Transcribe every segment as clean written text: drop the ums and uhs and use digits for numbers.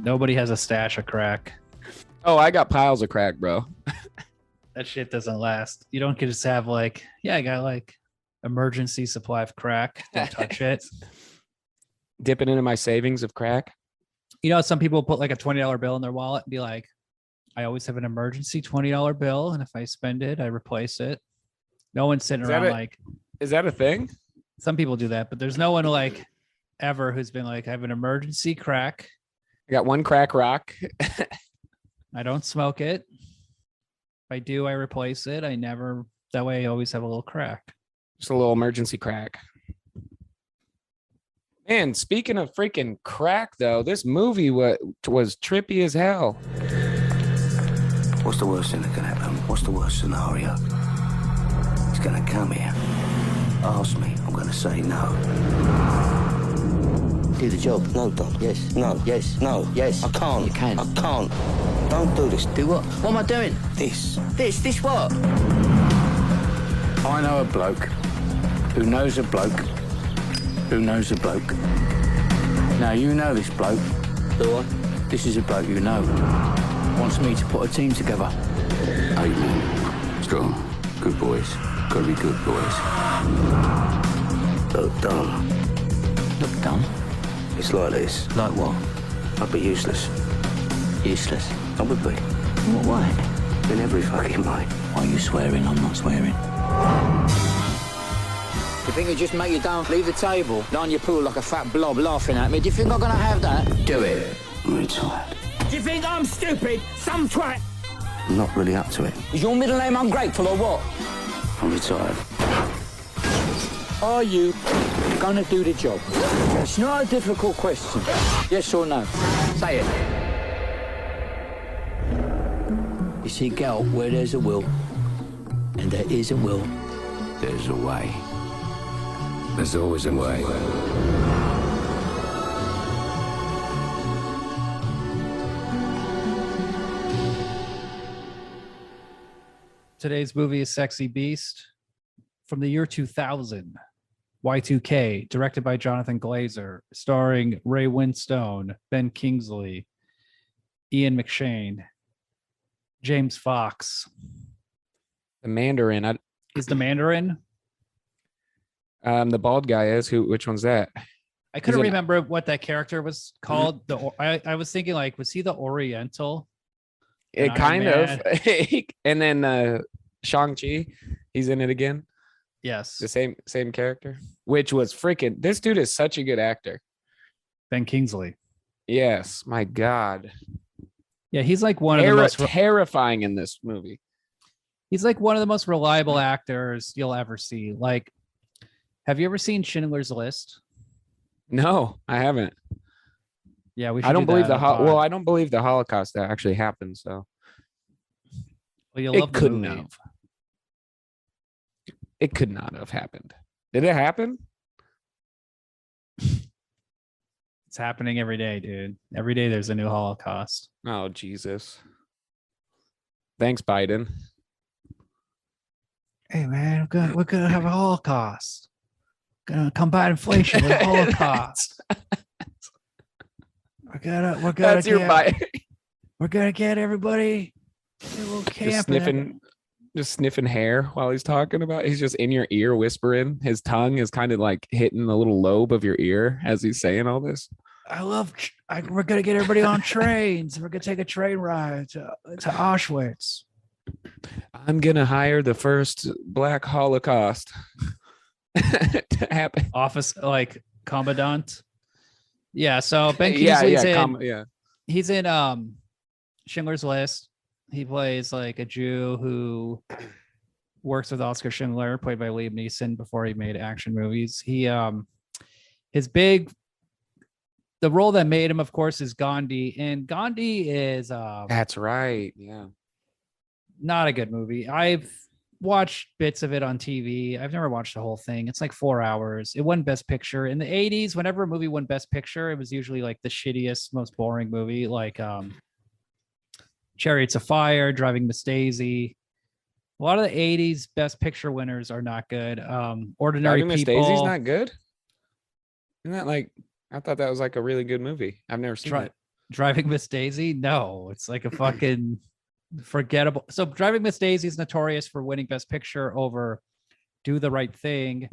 Nobody has a stash of crack. Oh, I got piles of crack, bro. That shit doesn't last. You don't just have like, yeah, I got like emergency supply of crack. Don't touch it. Dipping into my savings of crack. You know, some people put like a $20 bill in their wallet and be like, I always have an emergency $20 bill. And if I spend it, I replace it. No one's sitting around like. Is that a thing? Some people do that, but there's no one like ever who's been like, I have an emergency crack. I got one crack rock. I don't smoke it. If I do, I replace it. I never, that way I always have a little crack. Just a little emergency crack. Man, speaking of freaking crack, though, this movie was trippy as hell. What's the worst thing that can happen? What's the worst scenario? He's gonna come here. Ask me. I'm gonna say no. Do the job. No, Don. Yes. No. Yes. No. Yes. I can't. You can. I can't. Don't do this. Do what? What am I doing? This. This what? I know a bloke who knows a bloke who knows a bloke. Now, you know this bloke. Do I? This is a bloke you know. Wants me to put a team together. 8 men. Strong. Good boys. Gotta be good boys. Look dumb. Look dumb? It's like this. Like what? I'd be useless. Useless? I would be. In what way? In every fucking way. Why are you swearing? I'm not swearing. You think it'd just make you down, leave the table, lie on your pool like a fat blob laughing at me? Do you think I'm gonna have that? Do it. I'm retired. Do you think I'm stupid? Some twat? I'm not really up to it. Is your middle name ungrateful or what? I'm retired. Are you gonna do the job? It's not a difficult question. Yes or no? Say it. You see, Gal, where there's a will, and there is a will, there's a way. There's always a way. Today's movie is Sexy Beast from the year 2000. Y2K, directed by Jonathan Glazer, starring Ray Winstone, Ben Kingsley, Ian McShane, James Fox. The Mandarin. He's the Mandarin. The bald guy is who? Which one's that? I couldn't remember what that character was called. I was thinking like, was he the Oriental? It kind of. And then Shang-Chi, he's in it again. Yes, the same character, which was freaking. This dude is such a good actor. Ben Kingsley. Yes, my God. Yeah, he's like one of the most terrifying in this movie. He's like one of the most reliable actors you'll ever see. Like, have you ever seen Schindler's List? No, I haven't. Yeah, we. I don't believe I don't believe the Holocaust that actually happened. So, well, you'll love couldn't have. It could not have happened. Did it happen? It's happening every day, dude. Every day there's a new Holocaust. Oh, Jesus. Thanks, Biden. Hey, man, we're gonna have a Holocaust. Gonna combat inflation with a Holocaust. We're gonna That's your Biden. We're gonna get everybody a little camping. Just sniffing hair while he's talking about it. He's just in your ear whispering. His tongue is kind of like hitting the little lobe of your ear as he's saying all this. We're gonna get everybody on trains. We're gonna take a train ride to Auschwitz. I'm gonna hire the first Black Holocaust to happen. Office like commandant. Yeah. So Ben Kingsley's he's in Schindler's List. He plays like a Jew who works with Oscar Schindler, played by Liam Neeson before he made action movies. The role that made him, of course, is Gandhi. And Gandhi is that's right. Yeah. Not a good movie. watched bits of it on TV. I've never watched the whole thing. It's like 4 hours. It won Best Picture. In the 80s, whenever a movie won Best Picture, it was usually like the shittiest, most boring movie, like Chariots of Fire, Driving Miss Daisy. A lot of the 80s Best Picture winners are not good. Ordinary Driving Miss People. Daisy's not good? Isn't that like, I thought that was like a really good movie. I've never seen it. Driving Miss Daisy? No, it's like a fucking forgettable. So Driving Miss Daisy is notorious for winning Best Picture over Do the Right Thing.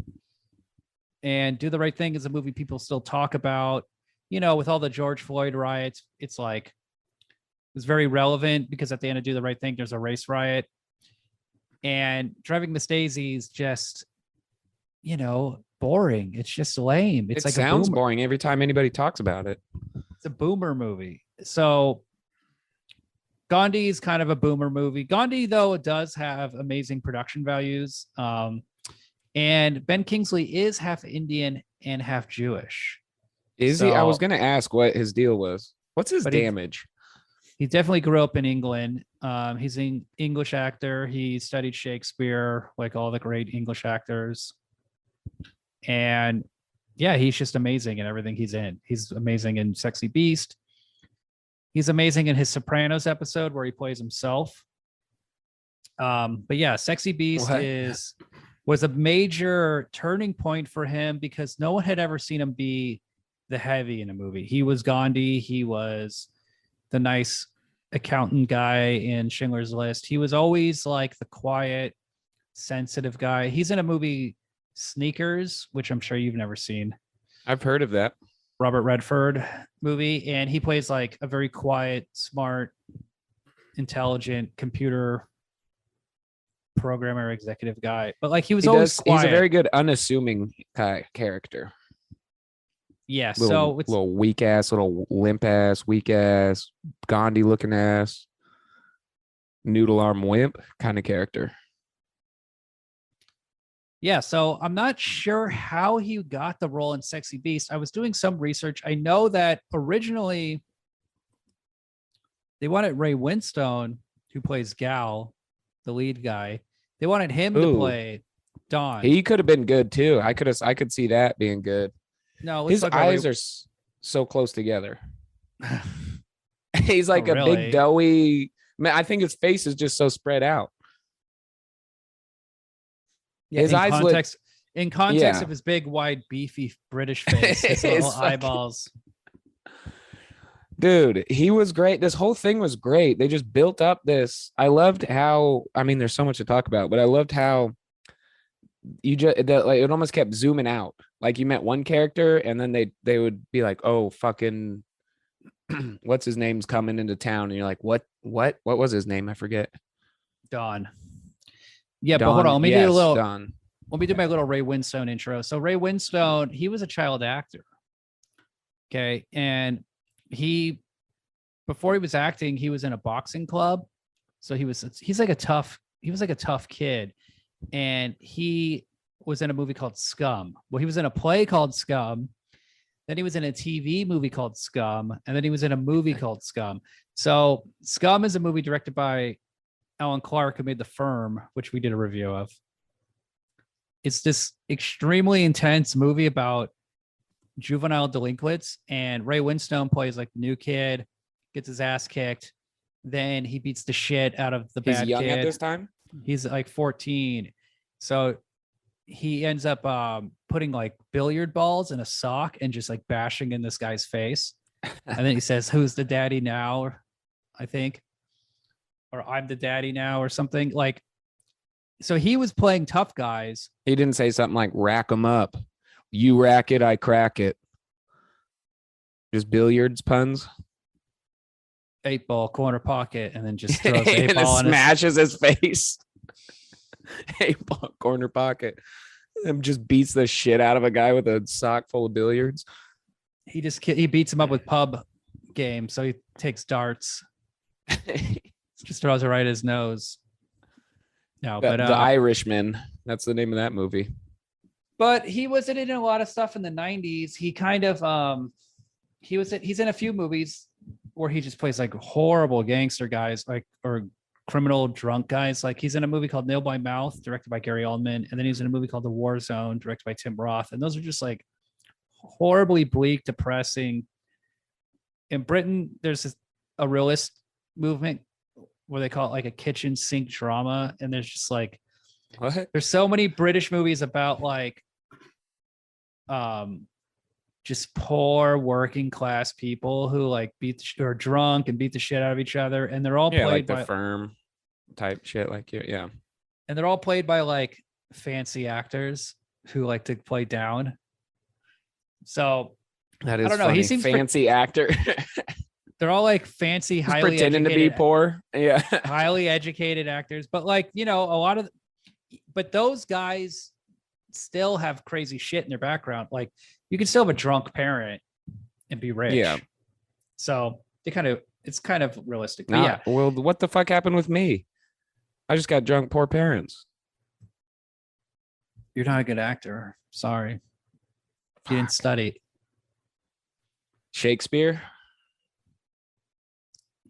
And Do the Right Thing is a movie people still talk about. You know, with all the George Floyd riots, it's like, it's very relevant because at the end of Do the Right Thing, there's a race riot. And Driving Miss Daisy is just, you know, boring. It's just lame. It's it like sounds boring every time anybody talks about it. It's a boomer movie. So Gandhi is kind of a boomer movie. Gandhi, though, does have amazing production values. And Ben Kingsley is half Indian and half Jewish. Is he? I was going to ask what his deal was. What's his damage? He definitely grew up in England. He's an English actor. He studied Shakespeare, like all the great English actors. And yeah, he's just amazing in everything he's in. He's amazing in Sexy Beast. He's amazing in his Sopranos episode where he plays himself. But yeah, Sexy Beast was a major turning point for him because no one had ever seen him be the heavy in a movie. He was Gandhi. He was the nice accountant guy in Schindler's List. He was always like the quiet, sensitive guy. He's in a movie, Sneakers, which I'm sure you've never seen. I've heard of that. Robert Redford movie. And he plays like a very quiet, smart, intelligent computer programmer, executive guy. But like he was always quiet. He's a very good, unassuming character. Yeah, little weak ass, little limp ass, weak ass, Gandhi looking ass, noodle arm wimp kind of character. Yeah, so I'm not sure how he got the role in Sexy Beast. I was doing some research. I know that originally they wanted Ray Winstone, who plays Gal, the lead guy. They wanted him to play Don. He could have been good too. I could see that being good. No, his eyes are so close together. He's like a big doughy. Man, I think his face is just so spread out. Yeah, his eyes in context of his big, wide, beefy British face, his little eyeballs. Dude, he was great. This whole thing was great. They just built up this. I loved how. I mean, there's so much to talk about, but I loved how it almost kept zooming out. Like you met one character and then they would be like, oh, fucking what's his name's coming into town. And you're like, what was his name? I forget. Don. Yeah, Don, but hold on. Let me do my little Ray Winstone intro. So Ray Winstone, he was a child actor. Okay. And before he was acting, he was in a boxing club. So he was like a tough kid. And he was in a movie called Scum. Well, he was in a play called Scum. Then he was in a TV movie called Scum. And then he was in a movie called Scum. So Scum is a movie directed by Alan Clark, who made The Firm, which we did a review of. It's this extremely intense movie about juvenile delinquents. And Ray Winstone plays like the new kid, gets his ass kicked. Then he beats the shit out of the bad kid. He's young at this time? He's like 14. So he ends up putting like billiard balls in a sock and just like bashing in this guy's face. And then he says, who's the daddy now? I think. Or I'm the daddy now or something. Like, so he was playing tough guys. He didn't say something like rack them up. You rack it, I crack it. Just billiards puns. 8-ball corner pocket, and then just throws 8-ball and smashes his face. 8-ball corner pocket, and just beats the shit out of a guy with a sock full of billiards. He beats him up with pub game, so he takes darts. Just throws it right at his nose. No, but The Irishman. That's the name of that movie. But he was in a lot of stuff in the 90s. He kind of he's in a few movies where he just plays like horrible gangster guys, like or criminal drunk guys. Like he's in a movie called Nail by Mouth, directed by Gary Oldman, and then he's in a movie called The War Zone, directed by Tim Roth. And those are just like horribly bleak, depressing. In Britain, there's a realist movement where they call it like a kitchen sink drama, and there's just like there's so many British movies about like just poor working class people who like are drunk and beat the shit out of each other, and they're all played like by the Firm type shit, like yeah, and they're all played by like fancy actors who like to play down. So that is I don't know. funny. He seems fancy actor. They're all like fancy, He's highly pretending educated, to be poor. Yeah, highly educated actors. But like, you know, a lot of, but those guys still have crazy shit in their background. Like you can still have a drunk parent and be rich. Yeah. So it's kind of realistic. But yeah. Well, what the fuck happened with me? I just got drunk, poor parents. You're not a good actor. Sorry. You didn't study. Shakespeare.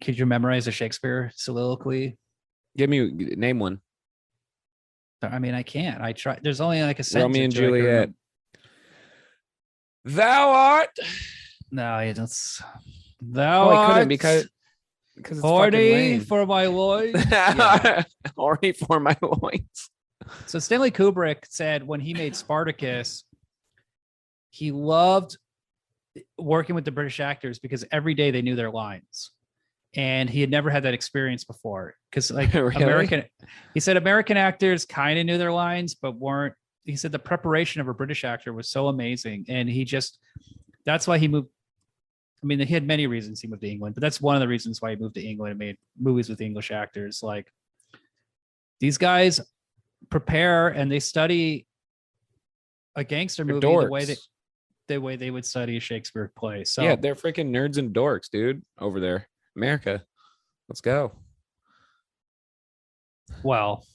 Could you memorize a Shakespeare soliloquy? Name one. I mean, I can't. I try. There's only like a sentence. Romeo and Juliet. Thou art. No, that's. Thou art. I couldn't because it's horny for my loins. Horny for my loins. So Stanley Kubrick said when he made Spartacus, he loved working with the British actors because every day they knew their lines. And he had never had that experience before because like really? He said American actors kind of knew their lines, but weren't. He said the preparation of a British actor was so amazing. And that's why he moved. I mean, he had many reasons he moved to England, but that's one of the reasons why he moved to England and made movies with English actors. Like these guys prepare and they study a gangster movie the way they would study a Shakespeare play. So yeah, they're freaking nerds and dorks, dude, over there. America. Let's go. Well,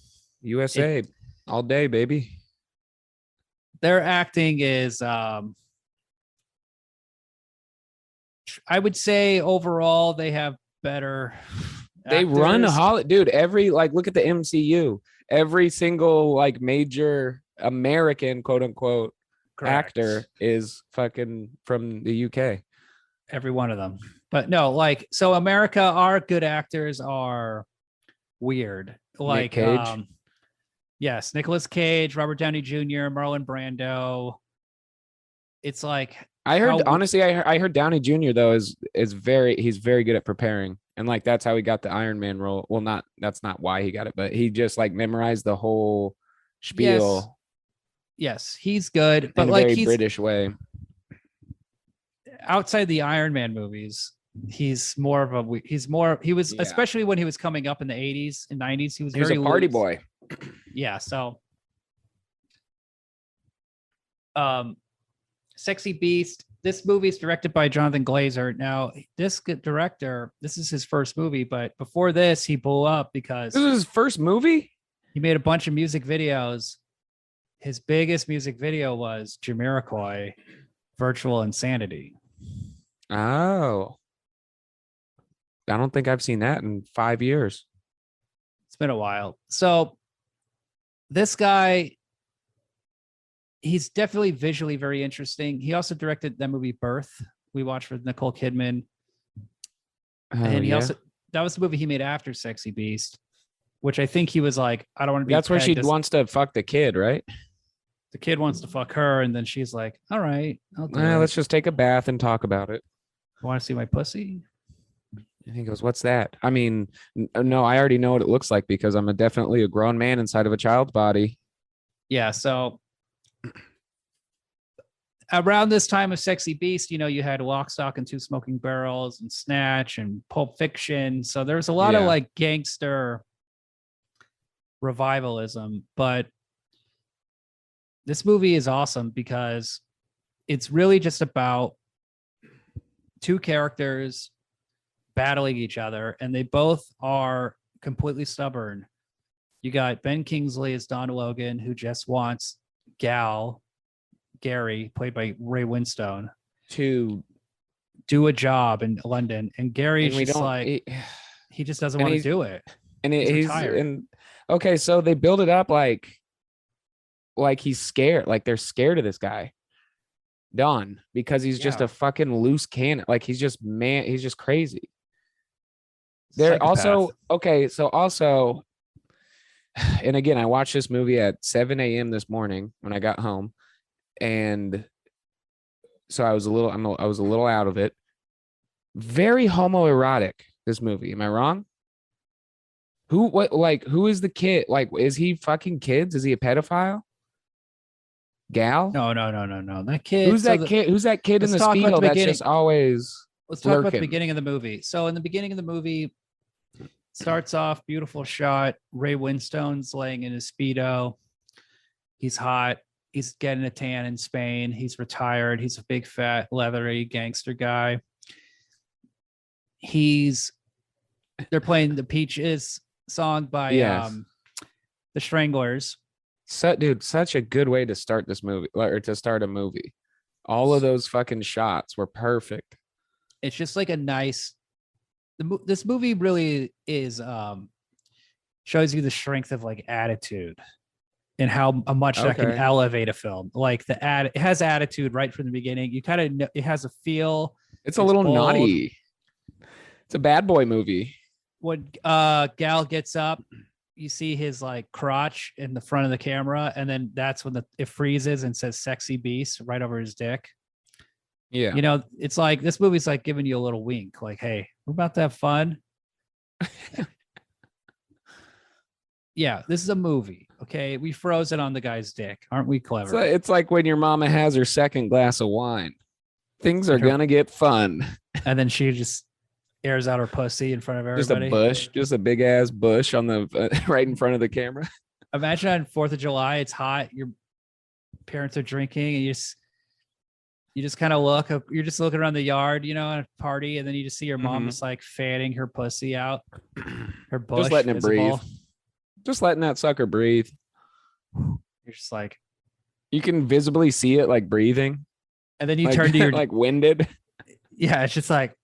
USA all day, baby. Their acting is I would say overall they have better they actors. Run a holiday, dude. Look at the MCU. Every single like major American quote unquote actor is fucking from the UK. Every one of them. But no, like so America, our good actors are weird. Like Nick Cage. Yes, Nicolas Cage, Robert Downey Jr., Marlon Brando. It's like I heard Downey Jr. though is he's very good at preparing. And like that's how he got the Iron Man role. Well, that's not why he got it, but he just like memorized the whole spiel. Yes, he's good, but in a like very British way. Outside the Iron Man movies, he was especially when he was coming up in the 80s and 90s, he was very a party loose. boy. Yeah, so Sexy Beast. This movie is directed by Jonathan Glazer. Now, this director, this is his first movie, but before this, he blew up because this is his first movie. He made a bunch of music videos. His biggest music video was Jamiroquai, Virtual Insanity. Oh, I don't think I've seen that in 5 years. It's been a while. So this guy, he's definitely visually very interesting. He also directed that movie Birth we watched with Nicole Kidman. And that was the movie he made after Sexy Beast, which I think he was like, I don't want to be. That's where she wants to fuck the kid, right? The kid wants to fuck her. And then she's like, all right, let's just take a bath and talk about it. Want to see my pussy? And he goes, what's that? I mean, no, I already know what it looks like because I'm definitely a grown man inside of a child's body. Yeah. So around this time of Sexy Beast, you had Lock, Stock, and Two Smoking Barrels and Snatch and Pulp Fiction. So there's a lot of like gangster revivalism, but this movie is awesome because it's really just about two characters battling each other, and they both are completely stubborn. You got Ben Kingsley as Don Logan, who just wants Gary, played by Ray Winstone, to do a job in London, and Gary's he just doesn't want to do it. And okay, so they build it up like he's scared, like they're scared of this guy, Don, because he's just a fucking loose cannon. Like he's just crazy. They're also okay. So also, and again, I watched this movie at 7 a.m. this morning when I got home, and so I was a little out of it. Very homoerotic, this movie. Am I wrong? Who is the kid? Like, is he fucking kids? Is he a pedophile? Gal? No. That kid. Who's that kid? Who's that kid in the Speedo that's just always Let's talk about the beginning of the movie. So in the beginning of the movie, starts off, beautiful shot. Ray Winstone's laying in his Speedo. He's hot. He's getting a tan in Spain. He's retired. He's a big, fat, leathery gangster guy. They're playing the Peaches song by the Stranglers. Such a good way to start this movie, or to start a movie. All of those fucking shots were perfect. It's just like a nice. This movie really is shows you the strength of like attitude and how much that can elevate a film. Like it has attitude right from the beginning. You kind of know it has a feel. It's a little bold. Naughty. It's a bad boy movie. When Gal gets up, you see his like crotch in the front of the camera, and then that's when it freezes and says "sexy beast" right over his dick. Yeah, you know, it's like this movie's like giving you a little wink, like, "Hey, we're about to have fun." Yeah, this is a movie. Okay, we froze it on the guy's dick, aren't we clever? It's like when your mama has her second glass of wine. Things are gonna get fun, and then she just airs out her pussy in front of everybody. Just a big ass bush on the right in front of the camera. Imagine on 4th of July, it's hot. Your parents are drinking, and you just kind of look. You're just looking around the yard, you know, at a party, and then you just see your mom just like fanning her pussy out, her bush, just letting it breathe, just letting that sucker breathe. You're just like, you can visibly see it like breathing, and then you turn to your like winded. Yeah, it's just like.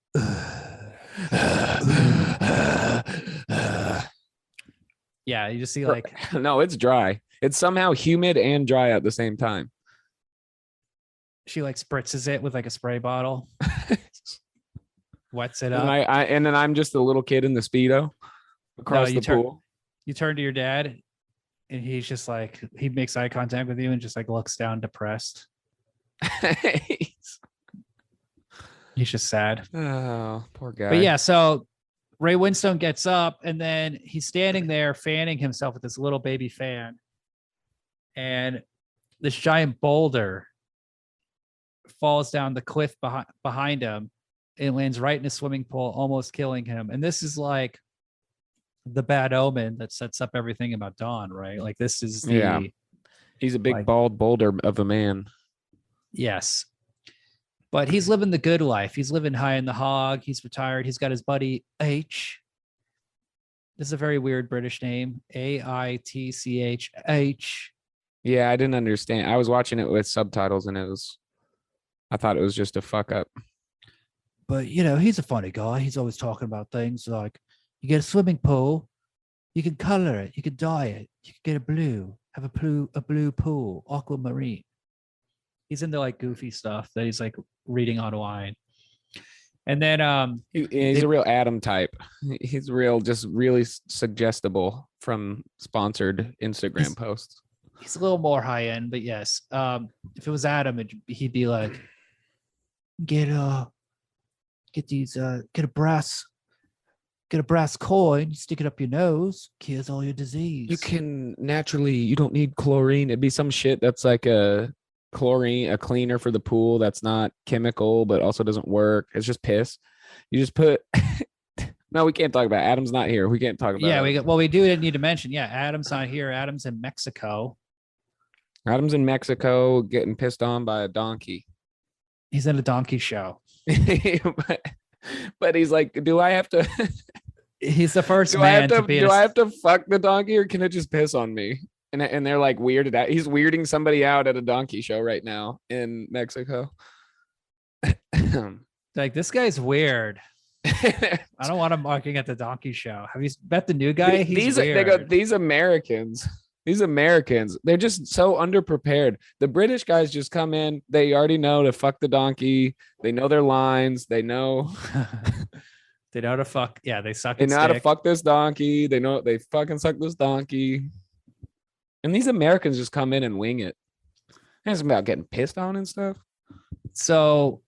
Yeah, you just see like no, it's dry. It's somehow humid and dry at the same time. She like spritzes it with like a spray bottle, wets it up, and then I'm just a little kid in the Speedo across the pool. You turn to your dad, and he's just like, he makes eye contact with you and just like looks down, depressed. He's just sad. Oh, poor guy. But yeah, so Ray Winstone gets up, and then he's standing there fanning himself with this little baby fan. And this giant boulder falls down the cliff behind him and lands right in a swimming pool, almost killing him. And this is like the bad omen that sets up everything about Dawn, right? Like this is he's a big bald boulder of a man. Yes. But he's living the good life. He's living high in the hog. He's retired. He's got his buddy H. This is a very weird British name. Aitch. Yeah, I didn't understand. I was watching it with subtitles, and I thought it was just a fuck up. But, you know, he's a funny guy. He's always talking about things like, you get a swimming pool, you can color it, you can dye it, you can get have a blue pool, aquamarine. He's into like goofy stuff that he's like reading online. And then he's a real Adam type. He's just really suggestible from sponsored Instagram posts. He's a little more high end, but yes. If it was Adam, he'd be like, get a brass coin, stick it up your nose, cures all your disease. You don't need chlorine. It'd be some shit that's like a cleaner for the pool that's not chemical but also doesn't work. It's just piss. You just put no, we can't talk about it. Adam's not here. We can't talk about it. We do need to mention, Adam's not here. Adam's in Mexico getting pissed on by a donkey. He's in a donkey show. but he's like, do I have to he's the first man to be do I have to fuck the donkey, or can it just piss on me? And they're like weirded out. He's weirding somebody out at a donkey show right now in Mexico. Like, this guy's weird. I don't want him barking at the donkey show. Have you met the new guy? He's weird. They go, these Americans, they're just so underprepared. The British guys just come in. They already know to fuck the donkey. They know their lines. They know. They know how to fuck. Yeah, they suck. They know how to fuck this donkey. They know they fucking suck this donkey. And these Americans just come in and wing it. It's about getting pissed on and stuff. So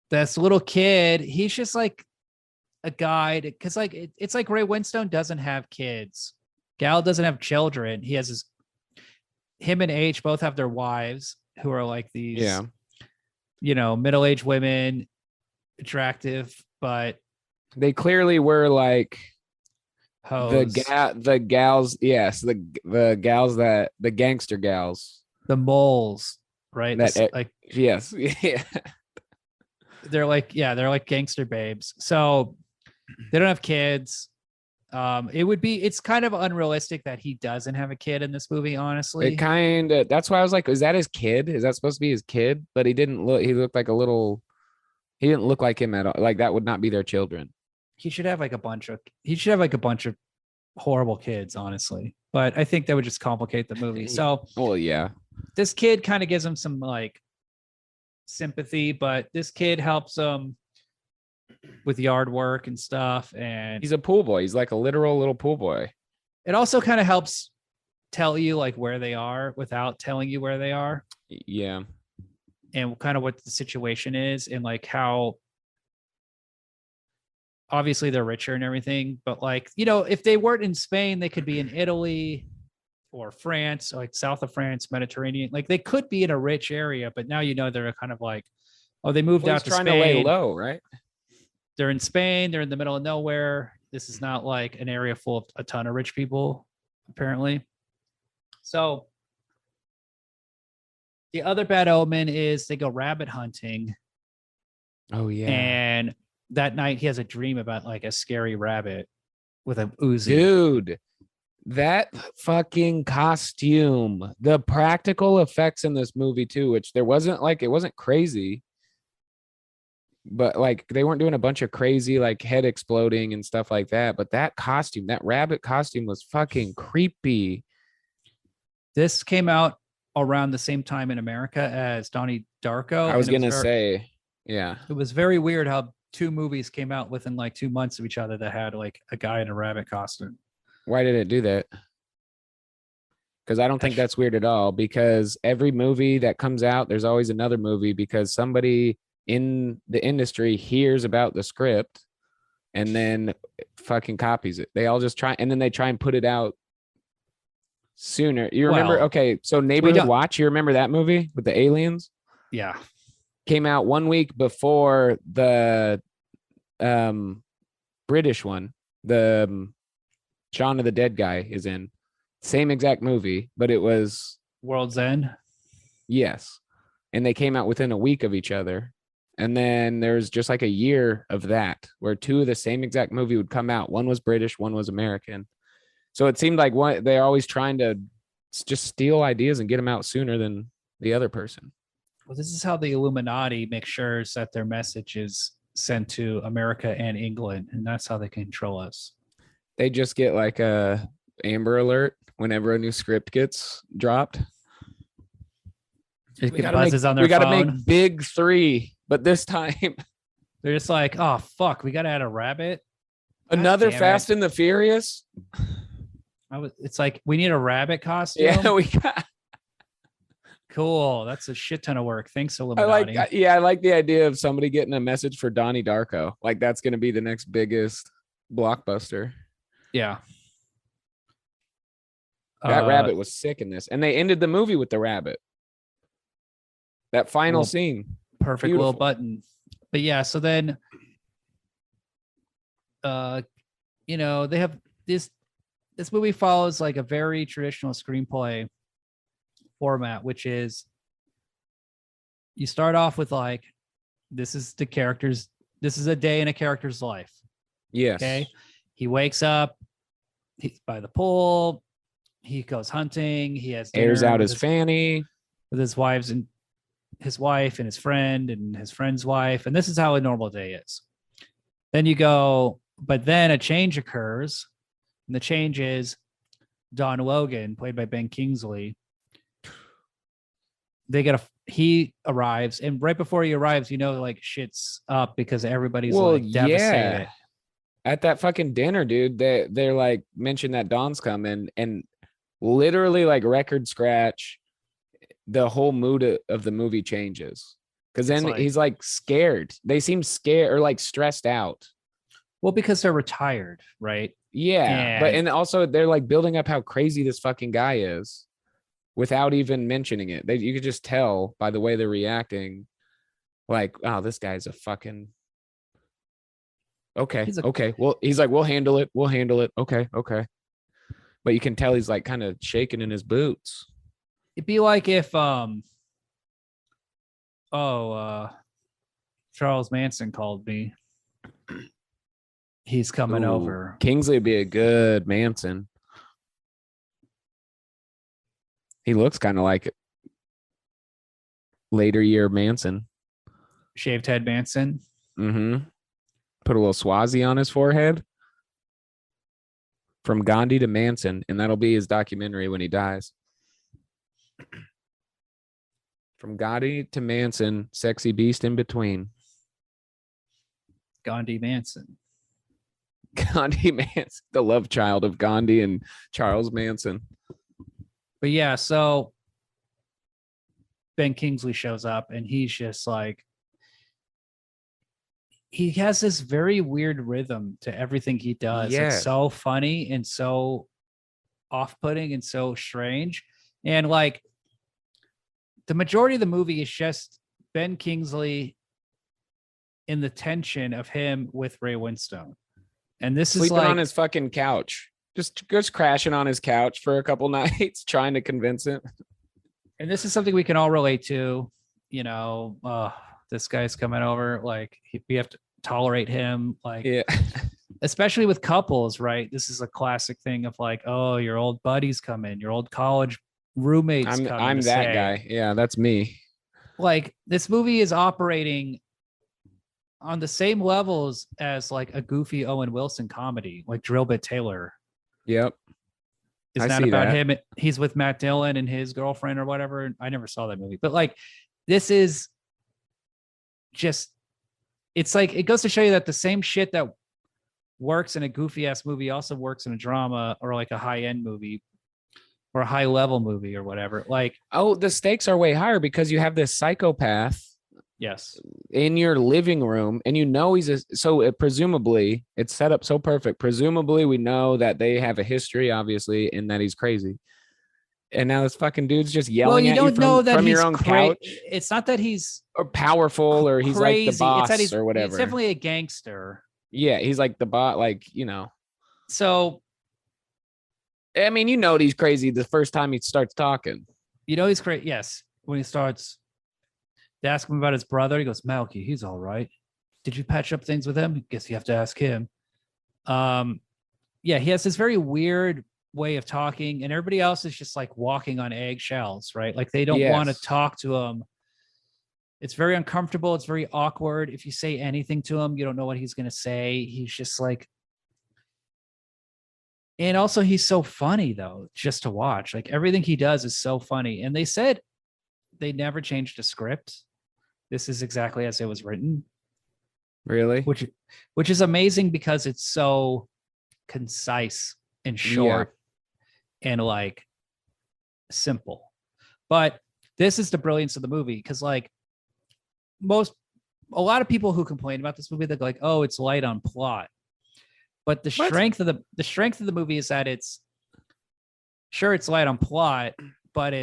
this little kid, he's just like a guide, because like it's like Ray Winstone doesn't have kids. Gal doesn't have children. He has him and H both have their wives who are like these, middle-aged women, attractive, but they clearly were like hoes. The gals, yes, the gals that the gangster gals, the moles, right? Like yes, yeah. They're like gangster babes. So they don't have kids. It's kind of unrealistic that he doesn't have a kid in this movie, honestly. That's why I was like, is that his kid? Is that supposed to be his kid? But he didn't look like he didn't look like him at all. Like that would not be their children. He should have like a bunch of horrible kids, honestly. But I think that would just complicate the movie. So, well, yeah. This kid kind of gives him some like sympathy, but this kid helps him with yard work and stuff. And he's a pool boy. He's like a literal little pool boy. It also kind of helps tell you like where they are without telling you where they are. Yeah. And kind of what the situation is, and like how obviously they're richer and everything, but like, if they weren't in Spain, they could be in Italy or France, like south of France, Mediterranean. Like they could be in a rich area, but now they're kind of like, they moved out to Spain. Trying to lay low, right? They're in Spain. They're in the middle of nowhere. This is not like an area full of a ton of rich people, apparently. So the other bad omen is they go rabbit hunting. Oh yeah. And that night he has a dream about like a scary rabbit with a Uzi. Dude, that fucking costume, the practical effects in this movie too, which it wasn't crazy, but like they weren't doing a bunch of crazy like head exploding and stuff like that. But that costume, that rabbit costume was fucking creepy. This came out around the same time in America as Donnie Darko. I was going to say, yeah. It was very weird how two movies came out within like 2 months of each other that had like a guy in a rabbit costume. Why did it do that? Because I don't think that's weird at all, because every movie that comes out, there's always another movie because somebody in the industry hears about the script and then fucking copies it. They all just try, and then they try and put it out sooner. You remember? Okay, so Neighborhood Watch, you remember that movie with the aliens? Yeah. Came out 1 week before the British one. The Shaun of the Dead guy is in. Same exact movie, but it was World's End. Yes. And they came out within a week of each other. And then there's just like a year of that where two of the same exact movie would come out. One was British, one was American. So it seemed like they're always trying to just steal ideas and get them out sooner than the other person. Well, this is how the Illuminati make sure that their message is sent to America and England, and that's how they control us. They just get like a Amber Alert whenever a new script gets dropped. It buzzes on their phone. We got to make big 3, but this time they're just like, "Oh fuck, we got to add a rabbit." Another Fast and the Furious. It's like we need a rabbit costume. Yeah, we got. Cool. That's a shit ton of work. Thanks, Illuminati. I like the idea of somebody getting a message for Donnie Darko. Like that's going to be the next biggest blockbuster. Yeah. That rabbit was sick in this. And they ended the movie with the rabbit. That final scene. Perfect. Beautiful. Little button. But yeah, so then they have this movie follows like a very traditional screenplay format, which is you start off with like, this is a day in a character's life. Yes. Okay. He wakes up, he's by the pool, he goes hunting, he has airs out his fanny with his wife and his friend and his friend's wife. And this is how a normal day is. Then you go, but then a change occurs, and the change is Don Logan, played by Ben Kingsley. He arrives, and right before he arrives, like shit's up because everybody's like devastated. Yeah. At that fucking dinner, dude, they're like mention that Don's coming, and literally like record scratch, the whole mood of the movie changes. Because then he's like scared. They seem scared or like stressed out. Well, because they're retired, right? Yeah. And also they're like building up how crazy this fucking guy is without even mentioning it. You could just tell by the way they're reacting. Like, oh, this guy's a fucking. Okay. Okay. Well, he's like, we'll handle it. We'll handle it. Okay. Okay. But you can tell he's like kind of shaking in his boots. It'd be like if Charles Manson called me. He's coming over. Kingsley would be a good Manson. He looks kind of like later year Manson. Shaved head Manson. Mm-hmm. Put a little Swazi on his forehead. From Gandhi to Manson, and that'll be his documentary when he dies. From Gandhi to Manson, sexy beast in between. Gandhi Manson. Gandhi Manson, the love child of Gandhi and Charles Manson. But yeah, so Ben Kingsley shows up, and he's just like, he has this very weird rhythm to everything he does. Yeah. It's so funny and so off-putting and so strange. And like the majority of the movie is just Ben Kingsley in the tension of him with Ray Winstone. And this sleeping is like on his fucking couch, just crashing on his couch for a couple nights, trying to convince him. And this is something we can all relate to, this guy's coming over, like we have to tolerate him, like yeah. Especially with couples, right? This is a classic thing of like, oh, your old buddies come in, your old college roommates come in. I'm that guy. Yeah, that's me. Like this movie is operating on the same levels as like a goofy Owen Wilson comedy, like Drillbit Taylor. Yep. It's not about him. He's with Matt Dillon and his girlfriend or whatever. I never saw that movie, but like this is just, it's like, it goes to show you that the same shit that works in a goofy ass movie also works in a drama or like a high end movie or a high level movie or whatever. Like, oh, the stakes are way higher because you have this psychopath. Yes. In your living room, and presumably it's set up so perfect. Presumably we know that they have a history, obviously, and that he's crazy. And now this fucking dude's just yelling at you from your own couch. It's not that he's or powerful or he's crazy. Like the boss or whatever. It's definitely a gangster. Yeah, he's like the boss, like, So, I mean, he's crazy the first time he starts talking. He's crazy. Yes, when he starts, they ask him about his brother. He goes, "Malky, he's all right. Did you patch up things with him?" Guess you have to ask him. Yeah, he has this very weird way of talking, and everybody else is just like walking on eggshells, right? Like they don't want to talk to him. It's very uncomfortable. It's very awkward. If you say anything to him, you don't know what he's going to say. He's just like, and also he's so funny though, just to watch. Like everything he does is so funny. And they said they never changed the script. This is exactly as it was written. Really? Which is amazing because it's so concise and short and like simple. But this is the brilliance of the movie, because like a lot of people who complain about this movie, they're like, oh, it's light on plot. But the strength of the movie is that it's light on plot, but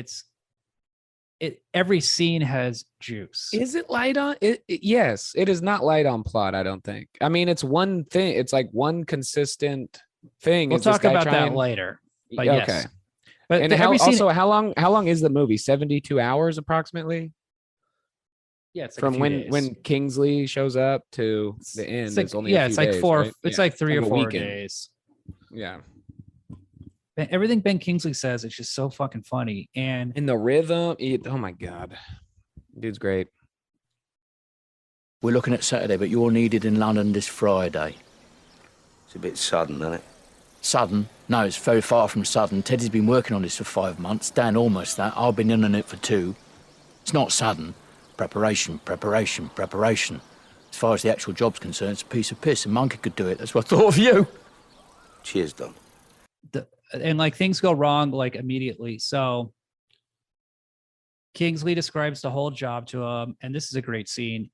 every scene has juice. Is it light on it? Yes, it is not light on plot, I don't think. I mean, it's one thing, it's like one consistent thing. We'll talk about that later. But okay. Yes. But and how long is the movie? 72 hours approximately? Yeah, it's like from when Kingsley shows up to the end. It's only a few days, four. Right? It's like 3 or 4 weekend. Days. Yeah. Everything Ben Kingsley says, it's just so fucking funny. And in the rhythm, oh my God. Dude's great. We're looking at Saturday, but you're needed in London this Friday. It's a bit sudden, isn't it? Sudden? No, it's very far from sudden. Teddy's been working on this for 5 months. Dan almost that. I've been in on it for 2. It's not sudden. Preparation. As far as the actual job's concerned, it's a piece of piss. A monkey could do it. That's what I thought of you. Cheers, Don. And like things go wrong like immediately. So Kingsley describes the whole job to him, and this is a great scene.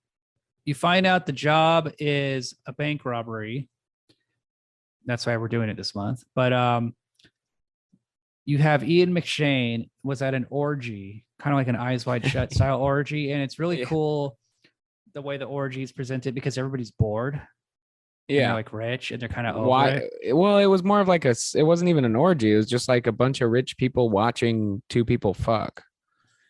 You find out the job is a bank robbery. That's why we're doing it this month. But you have Ian McShane was at an orgy, kind of like an Eyes Wide Shut style orgy, and it's really cool the way the orgy is presented because everybody's bored. Yeah, and like rich, and they're kind of over it. Well, it was more of like it wasn't even an orgy. It was just like a bunch of rich people watching 2 people fuck.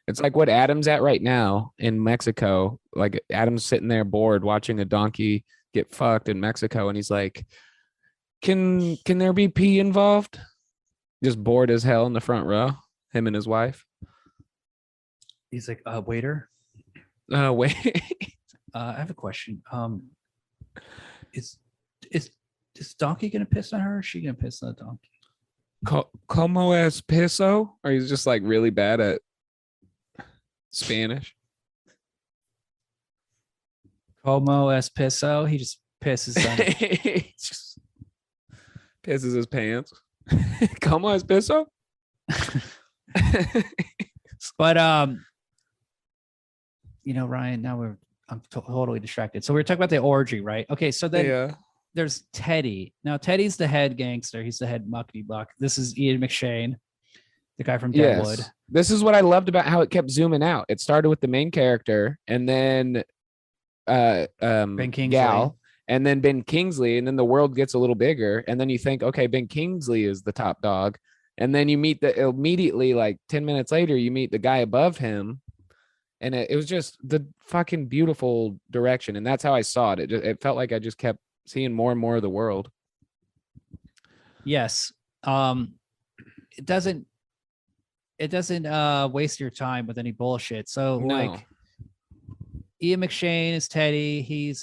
It's like what Adam's at right now in Mexico. Like Adam's sitting there bored watching a donkey get fucked in Mexico, and he's like, Can there be pee involved? Just bored as hell in the front row, him and his wife. He's like, waiter. Wait. I have a question. Is Donkey gonna piss on her? Or is she gonna piss on the donkey? Como es piso? Or he's just like really bad at Spanish. Como es piso? He just pisses on it. Just pisses his pants. Como es piso? But Ryan, now I'm totally distracted. So we were talking about the orgy, right? Okay, so then there's Teddy. Now Teddy's the head gangster. He's the head muckety buck. This is Ian McShane, the guy from Deadwood. Yes. This is what I loved about how it kept zooming out. It started with the main character, and then Ben Kingsley. Gal, and then Ben Kingsley, and then the world gets a little bigger, and then you think, okay, Ben Kingsley is the top dog, and then you meet immediately, like 10 minutes later, you meet the guy above him. And it was just the fucking beautiful direction. And that's how I saw it. It felt like I just kept seeing more and more of the world. Yes. It doesn't waste your time with any bullshit. So like Ian McShane is Teddy. He's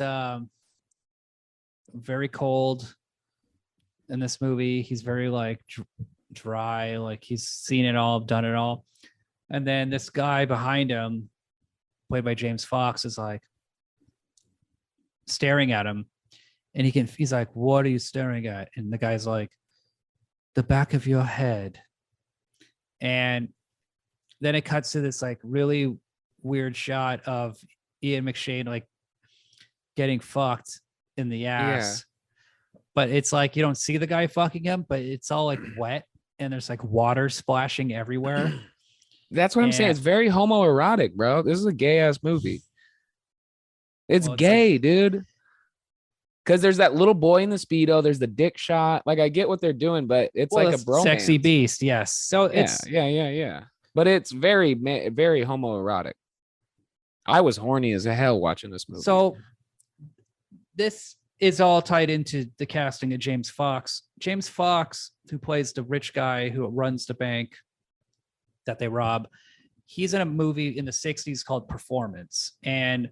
very cold in this movie. He's very like dry. Like he's seen it all, done it all. And then this guy behind him, played by James Fox, is like staring at him, and he's like, "What are you staring at?" And the guy's like, "The back of your head." And then it cuts to this like really weird shot of Ian McShane like getting fucked in the ass. Yeah. But it's like you don't see the guy fucking him, but it's all like wet and there's like water splashing everywhere. That's what I'm saying. It's very homoerotic, bro. This is a gay ass movie. It's gay, like, dude. Because there's that little boy in the Speedo. There's the dick shot. Like, I get what they're doing, but it's like a bromance. Sexy beast, yes. So it's yeah. But it's very, very homoerotic. I was horny as hell watching this movie. So this is all tied into the casting of James Fox. James Fox, who plays the rich guy who runs the bank that they rob, he's in a movie in the 60s called Performance, and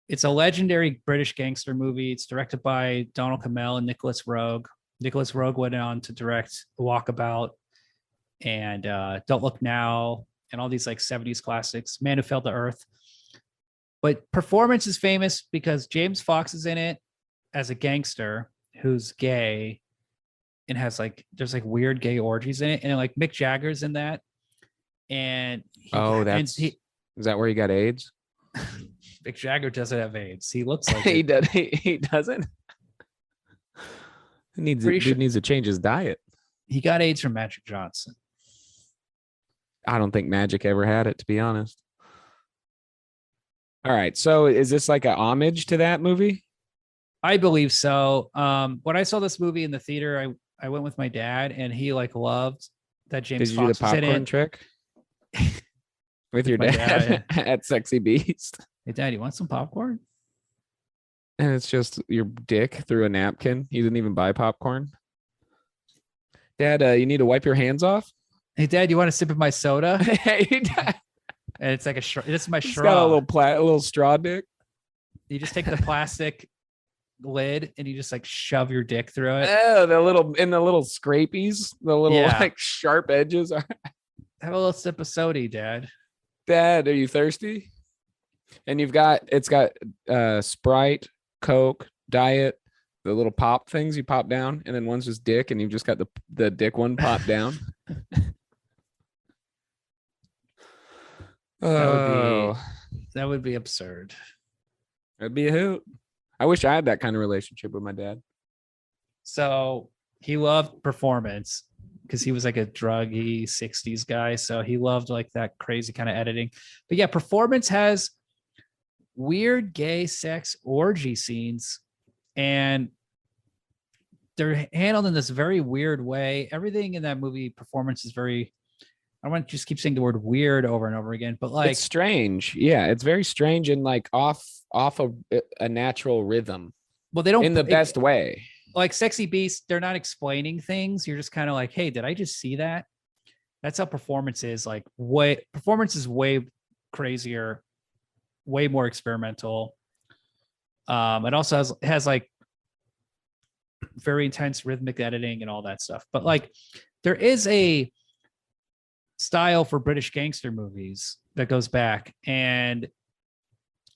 it's a legendary British gangster movie. It's directed by Donald Cammell and Nicholas Roeg. Nicholas Roeg went on to direct Walkabout and Don't Look Now and all these like 70s classics, Man Who Fell to Earth. But Performance is famous because James Fox is in it as a gangster who's gay and has like, there's like weird gay orgies in it, and like Mick Jagger's in that. And is that where he got AIDS? Mick Jagger doesn't have AIDS. He looks like he does. He doesn't. He needs to change his diet. He got AIDS from Magic Johnson. I don't think Magic ever had it, to be honest. All right. So is this like a homage to that movie? I believe so. When I saw this movie in the theater, I went with my dad, and he like loved that James Fox. Did you do the popcorn trick with your dad at Sexy Beast? Hey, Dad, you want some popcorn? And it's just your dick through a napkin. You didn't even buy popcorn. Dad, you need to wipe your hands off. Hey, Dad, you want a sip of my soda? Hey, Dad. And it's like this is my straw. Got a little straw dick. You just take the plastic lid and you just like shove your dick through it. Oh, the little scrapies, the little like sharp edges. Have a little sip of soda, Dad. Dad, are you thirsty? And it's got Sprite, Coke, Diet, the little pop things you pop down, and then one's just dick, and you've just got the dick one pop down. That would be absurd. It'd be a hoot. I wish I had that kind of relationship with my dad. So he loved performance because he was like a druggy 60s guy. So he loved like that crazy kind of editing. But yeah, performance has weird gay sex orgy scenes, and they're handled in this very weird way. Everything in that movie performance is very, I don't want to just keep saying the word weird over and over again, but like it's strange. Yeah, it's very strange and like off a natural rhythm. Well, they don't in the best way. Like Sexy Beast, they're not explaining things. You're just kind of like, hey, did I just see that? That's how performance is. Like performance is way crazier, way more experimental. It also has like very intense rhythmic editing and all that stuff. But like there is a style for British gangster movies that goes back, and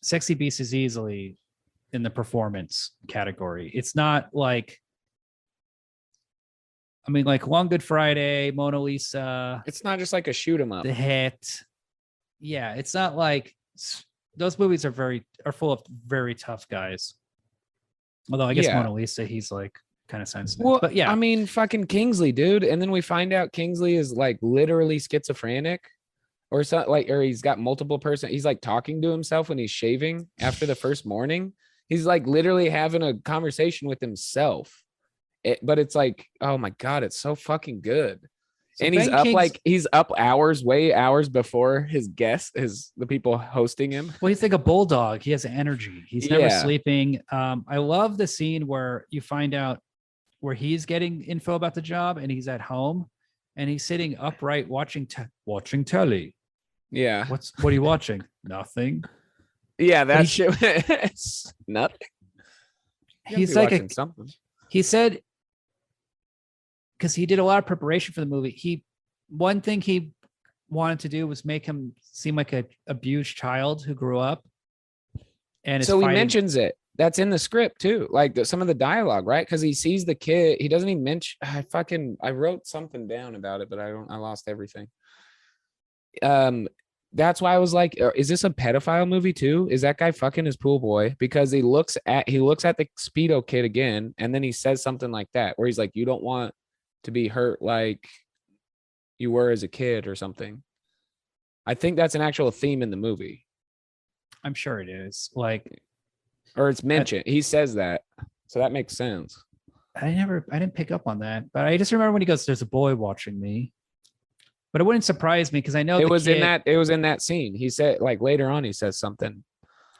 Sexy Beast is easily in the performance category. It's not like, I mean, like Long Good Friday, Mona Lisa. It's not just like a shoot 'em up. The Hit. Yeah, it's not like those movies are full of very tough guys. Although I guess Mona Lisa, he's like kind of sensitive. Well, but yeah, I mean, fucking Kingsley, dude. And then we find out Kingsley is like literally schizophrenic, or something, like, or he's got multiple he's like talking to himself when he's shaving after the first morning. He's like literally having a conversation with himself. But it's like, oh my God, it's so fucking good. So and he's up way hours before his guests, the people hosting him. Well, he's like a bulldog. He has energy. He's never sleeping. I love the scene where you find out where he's getting info about the job, and he's at home and he's sitting upright watching telly. Yeah. What are you watching? Nothing. Yeah, that shit. It's nothing. He's like something. He said, because he did a lot of preparation for the movie. One thing he wanted to do was make him seem like an abused child who grew up. And so he mentions it. That's in the script too. Like some of the dialogue, right? Because he sees the kid. He doesn't even mention. I wrote something down about it, but I lost everything. That's why I was like, is this a pedophile movie too? Is that guy fucking his pool boy? Because he looks at the Speedo kid again, and then he says something like that, where he's like, you don't want to be hurt like you were as a kid or something. I think that's an actual theme in the movie. I'm sure it is. Like, or it's mentioned. He says that, so that makes sense. I didn't pick up on that, but I just remember when he goes, "There's a boy watching me." But it wouldn't surprise me because I know it was in that scene. He said, like, later on, he says something.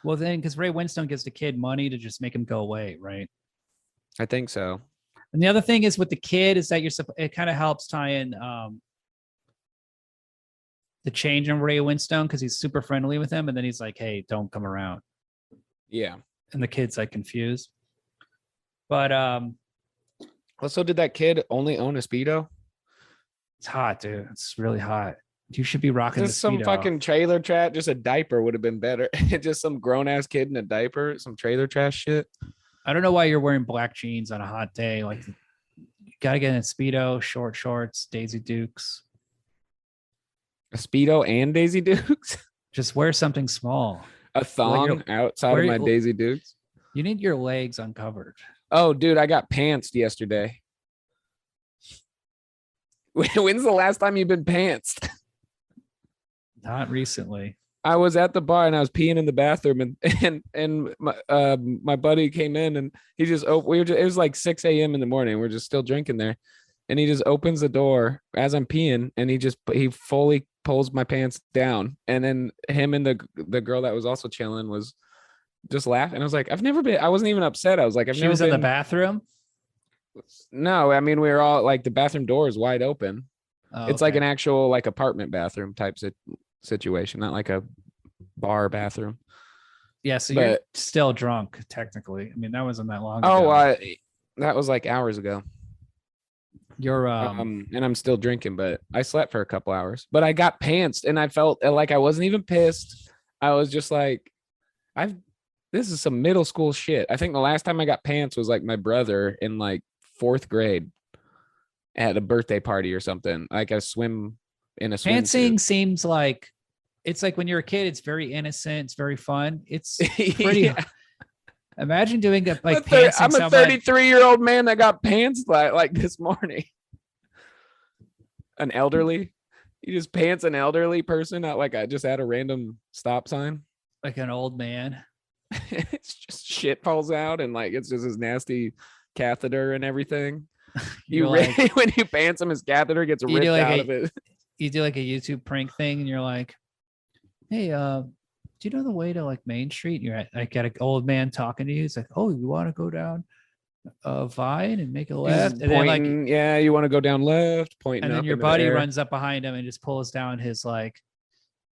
Well, then, because Ray Winstone gives the kid money to just make him go away, right? I think so. And the other thing is with the kid is that it kind of helps tie in the change in Ray Winstone, because he's super friendly with him, and then he's like, "Hey, don't come around." Yeah, and the kid's like confused. But also, did that kid only own a Speedo? It's hot, dude. It's really hot. You should be rocking just some fucking trailer trash. Just a diaper would have been better. Just some grown ass kid in a diaper. Some trailer trash shit. I don't know why you're wearing black jeans on a hot day. Like, you gotta get in a Speedo, short shorts, Daisy Dukes. A Speedo and Daisy Dukes. Just wear something small. A thong outside of my Daisy Dukes. You need your legs uncovered. Oh, dude, I got pantsed yesterday. When's the last time you've been pantsed? Not recently. I was at the bar and I was peeing in the bathroom, and my buddy came in, and he just it was like 6 a.m. in the morning. We're just still drinking there, and he just opens the door as I'm peeing, and he fully pulls my pants down, and then him and the girl that was also chilling was just laughing. I was like, I wasn't even upset. I was like, she was in the bathroom. No, I mean, we were all like, the bathroom door is wide open. Oh, it's like an actual like apartment bathroom type situation, not like a bar bathroom. Yeah, so you're still drunk, technically. I mean, that wasn't that long ago. Oh, that was like hours ago. You're and I'm still drinking, but I slept for a couple hours. But I got pantsed and I felt like I wasn't even pissed. I was just like, this is some middle school shit. I think the last time I got pants was like my brother in like 4th grade at a birthday party or something. Like a swim in a swim. Pantsing seems like it's like when you're a kid, it's very innocent, it's very fun. It's pretty Yeah. Imagine doing it like I'm a 33-year-old man that got pants like this morning. An elderly. You just pants an elderly person out like I just at a random stop sign. Like an old man. It's just shit falls out and like it's just his nasty catheter and everything. You like, when you pants him, his catheter gets ripped out of it. You do like a YouTube prank thing and you're like, hey, do you know the way to like Main Street? You're like got an old man talking to you. He's like, oh, you want to go down Vine and make a left? And then like, yeah, you want to go down left, pointing. And then your buddy runs up behind him and just pulls down his like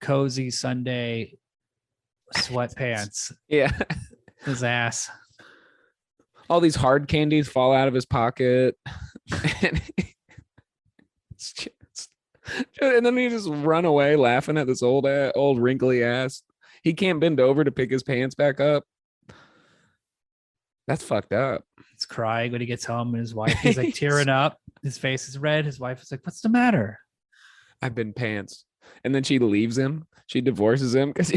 cozy Sunday sweatpants. Yeah. His ass. All these hard candies fall out of his pocket. And then he just run away laughing at this old wrinkly ass. He can't bend over to pick his pants back up. That's fucked up. He's crying when he gets home and his wife, he's like tearing up. His face is red. His wife is like, what's the matter? I've been pants. And then she leaves him. She divorces him because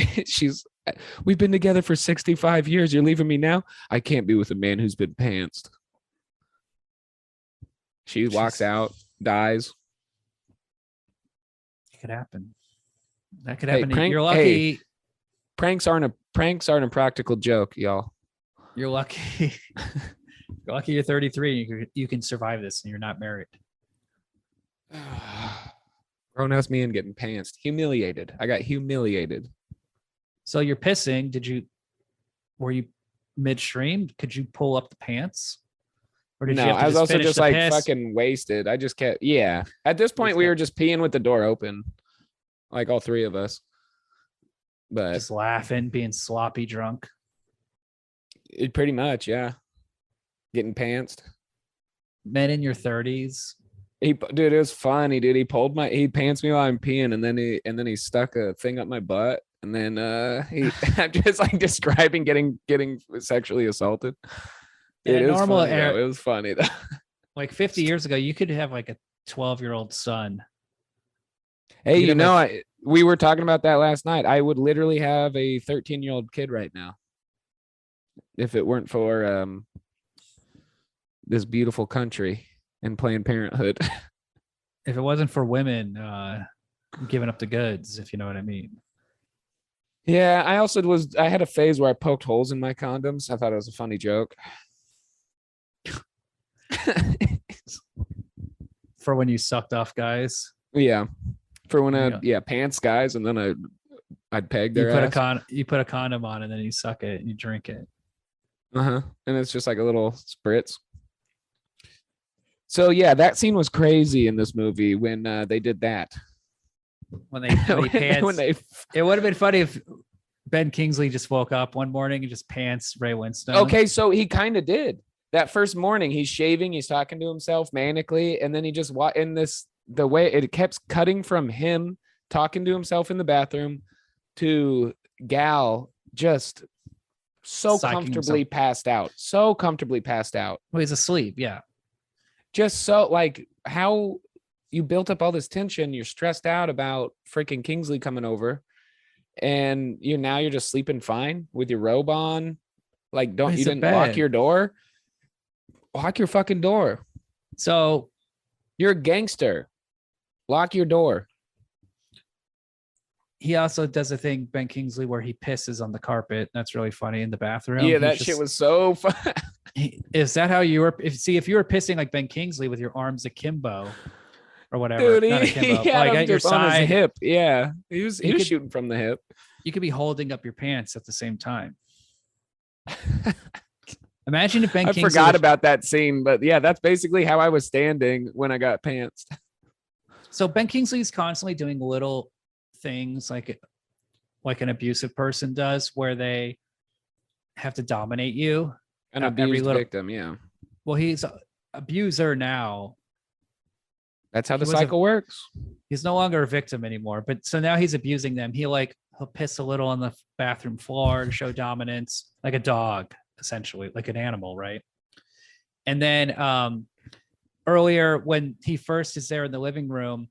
we've been together for 65 years. You're leaving me now? I can't be with a man who's been pantsed. She walks out, dies. It could happen. That could happen. You're lucky. Hey, pranks aren't a practical joke, y'all. You're lucky. You're lucky you're 33. You can survive this and you're not married. Grown ass man getting pantsed. Humiliated. I got humiliated. So you're pissing. Were you midstream? Could you pull up the pants? Or did you have to I was also just like piss? fucking wasted. I just kept, yeah. At this point, we were just peeing with the door open. Like all three of us. But just laughing, being sloppy drunk. It pretty much, yeah. Getting pantsed. Men in your 30s. Dude, it was funny, dude. He pants me while I'm peeing, and then he stuck a thing up my butt, and then I'm just like describing getting sexually assaulted. It was funny, it was funny though. Like 50 years ago, you could have like a 12-year-old son. Hey, we were talking about that last night. I would literally have a 13-year-old kid right now if it weren't for this beautiful country and Planned Parenthood. If it wasn't for women giving up the goods, if you know what I mean. Yeah, I had a phase where I poked holes in my condoms. I thought it was a funny joke. For when you sucked off guys. Yeah. For when pants guys, and then I'd peg their ass. You put a condom on and then you suck it and you drink it. And it's just like a little spritz. So yeah, that scene was crazy in this movie when they did that. When they pants. It would have been funny if Ben Kingsley just woke up one morning and just pants Ray Winstone. Okay, so he kind of did. That first morning, he's shaving, he's talking to himself manically, and then he just the way it kept cutting from him talking to himself in the bathroom to Gal just so comfortably passed out. Well, he's asleep, yeah. Just so like how you built up all this tension, you're stressed out about freaking Kingsley coming over, and you're just sleeping fine with your robe on. Like, you didn't lock your door. Lock your fucking door. So you're a gangster. Lock your door. He also does a thing, Ben Kingsley, where he pisses on the carpet. That's really funny in the bathroom. Yeah, that shit was so fun. Is that how you were? If you were pissing like Ben Kingsley with your arms akimbo or whatever, dude, not akimbo, he had like at your side, on his hip. Yeah, he was shooting from the hip. You could be holding up your pants at the same time. Imagine if Ben Kingsley. I forgot about that scene, but yeah, that's basically how I was standing when I got pantsed. So Ben Kingsley's constantly doing little things like an abusive person does, where they have to dominate you. An abused victim, yeah. Well, he's an abuser now. That's how the cycle works. He's no longer a victim anymore. But so now he's abusing them. He'll piss a little on the bathroom floor to show dominance, like a dog, essentially, like an animal, right? And then earlier when he first is there in the living room,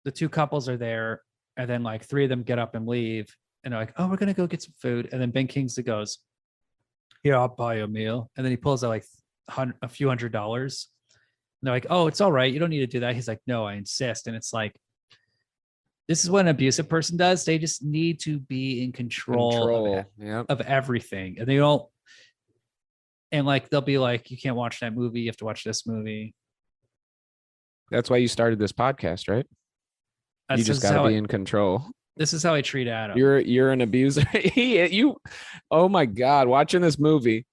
the two couples are there, and then like three of them get up and leave, and they're like, "Oh, we're gonna go get some food." And then Ben Kingsley goes, "Here, I'll buy you a meal." And then he pulls out like a few $100s. And they're like, "Oh, it's all right. You don't need to do that." He's like, "No, I insist." And it's like, this is what an abusive person does. They just need to be in control. Of everything. And they don't, and like, they'll be like, "You can't watch that movie. You have to watch this movie." That's why you started this podcast, right? You just got to be in control. This is how I treat Adam. You're an abuser. Oh my God. Watching this movie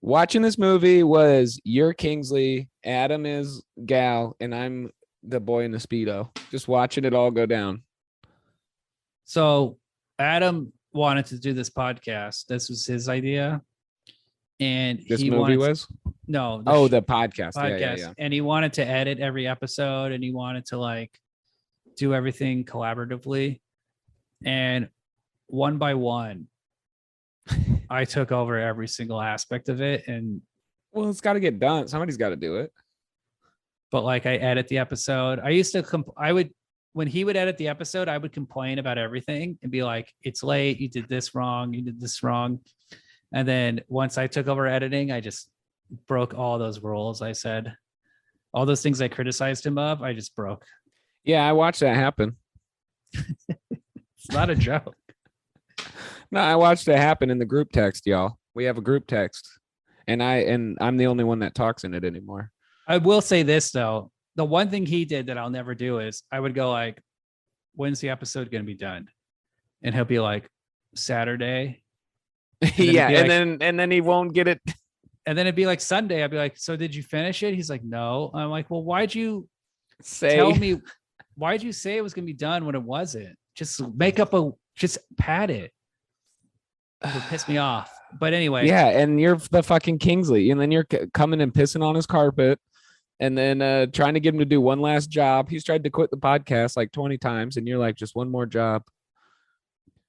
was you're Kingsley, Adam is Gal, and I'm the boy in the Speedo. Just watching it all go down. So Adam wanted to do this podcast. This was his idea. And this movie was? No. The podcast. Yeah. And he wanted to edit every episode, and he wanted to like do everything collaboratively. And one by one, I took over every single aspect of it. And well, it's got to get done. Somebody's got to do it. But like, I edit the episode. When he would edit the episode, I would complain about everything and be like, "It's late. You did this wrong. You did this wrong." And then once I took over editing, I just broke all those rules. I said, all those things I criticized him of, I just broke. Yeah, I watched that happen. It's not a joke. No, I watched it happen in the group text, y'all. We have a group text, and I'm the only one that talks in it anymore. I will say this though. The one thing he did that I'll never do is I would go like, "When's the episode going to be done?" And he'll be like, "Saturday." And then he won't get it. And then it'd be like Sunday. I'd be like, "So did you finish it?" He's like, "No." I'm like, "Well, why'd you tell me? Why'd you say it was going to be done when it wasn't? Just just pad it." It would piss me off. But anyway. Yeah, and you're the fucking Kingsley, and then you're coming and pissing on his carpet, and then trying to get him to do one last job. He's tried to quit the podcast like 20 times, and you're like, "Just one more job."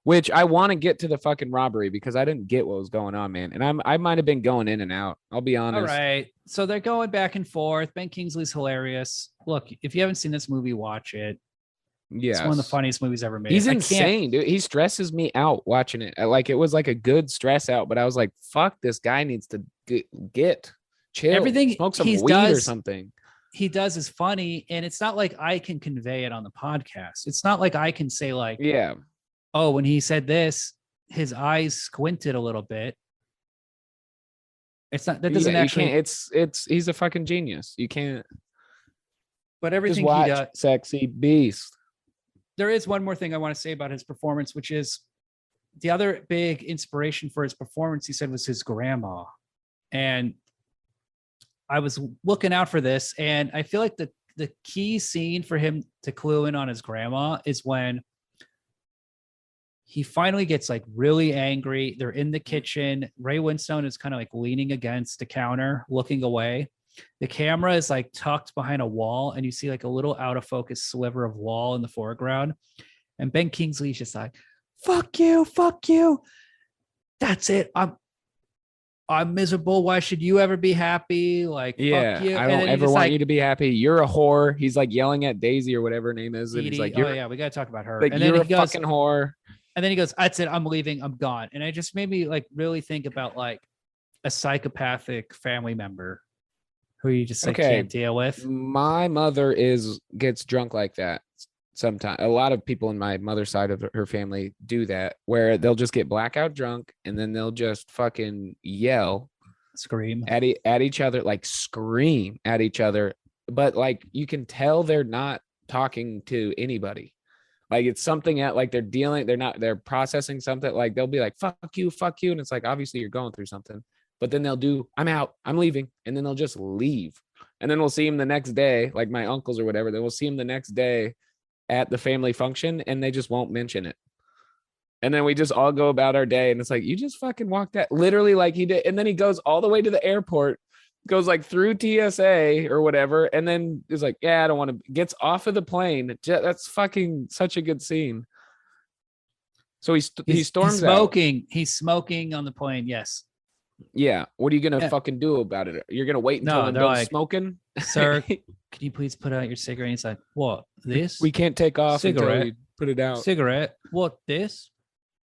Which I want to get to the fucking robbery because I didn't get what was going on, man. And I might have been going in and out. I'll be honest. All right. So they're going back and forth. Ben Kingsley's hilarious. Look, if you haven't seen this movie, watch it. Yeah, it's one of the funniest movies ever made. He's insane, dude. He stresses me out watching it. Like, it was like a good stress out, but I was like, "Fuck, this guy needs to get chill. Everything smoke some weed or something." He does is funny, and it's not like I can convey it on the podcast. It's not like I can say like, "Yeah, oh, when he said this, his eyes squinted a little bit." It's not that doesn't actually. It's he's a fucking genius. You can't. But everything just watch he does, Sexy Beast. There is one more thing I want to say about his performance, which is the other big inspiration for his performance, he said, was his grandma. And I was looking out for this, and I feel like the key scene for him to clue in on his grandma is when he finally gets like really angry. They're in the kitchen. Ray Winstone is kind of like leaning against the counter, looking away. The camera is like tucked behind a wall, and you see like a little out of focus sliver of wall in the foreground. And Ben Kingsley's just like, fuck you. That's it. I'm miserable. Why should you ever be happy? Like, yeah, fuck you. I don't ever want you to be happy. You're a whore. He's like yelling at Daisy or whatever her name is. And he's like, oh yeah, we got to talk about her. Like, and then you're a fucking whore. And then he goes, "That's it. I'm leaving. I'm gone." And it just made me like really think about like a psychopathic family member who you just like can't deal with. My mother gets drunk like that sometimes. A lot of people in my mother's side of her family do that, where they'll just get blackout drunk and then they'll just fucking scream at each other, like scream at each other. But like, you can tell they're not talking to anybody. Like, it's something like they're processing something. Like, they'll be like, fuck you. And it's like, obviously you're going through something. But then they'll do, "I'm out, I'm leaving." And then they'll just leave. And then we'll see him the next day, like my uncles or whatever. Then we'll see him the next day at the family function, and they just won't mention it. And then we just all go about our day. And it's like, you just fucking walked out literally like he did. And then he goes all the way to the airport, goes like through TSA or whatever. And then is like, yeah, I don't want to, gets off of the plane. That's fucking such a good scene. So he storms smoking. He's smoking on the plane. Yes. Yeah. What are you going to fucking do about it? You're going to wait until I'm done smoking? Sir, can you please put out your cigarette? And he's like, what? This? We can't take off cigarette. Until you put it out. Cigarette? What? This?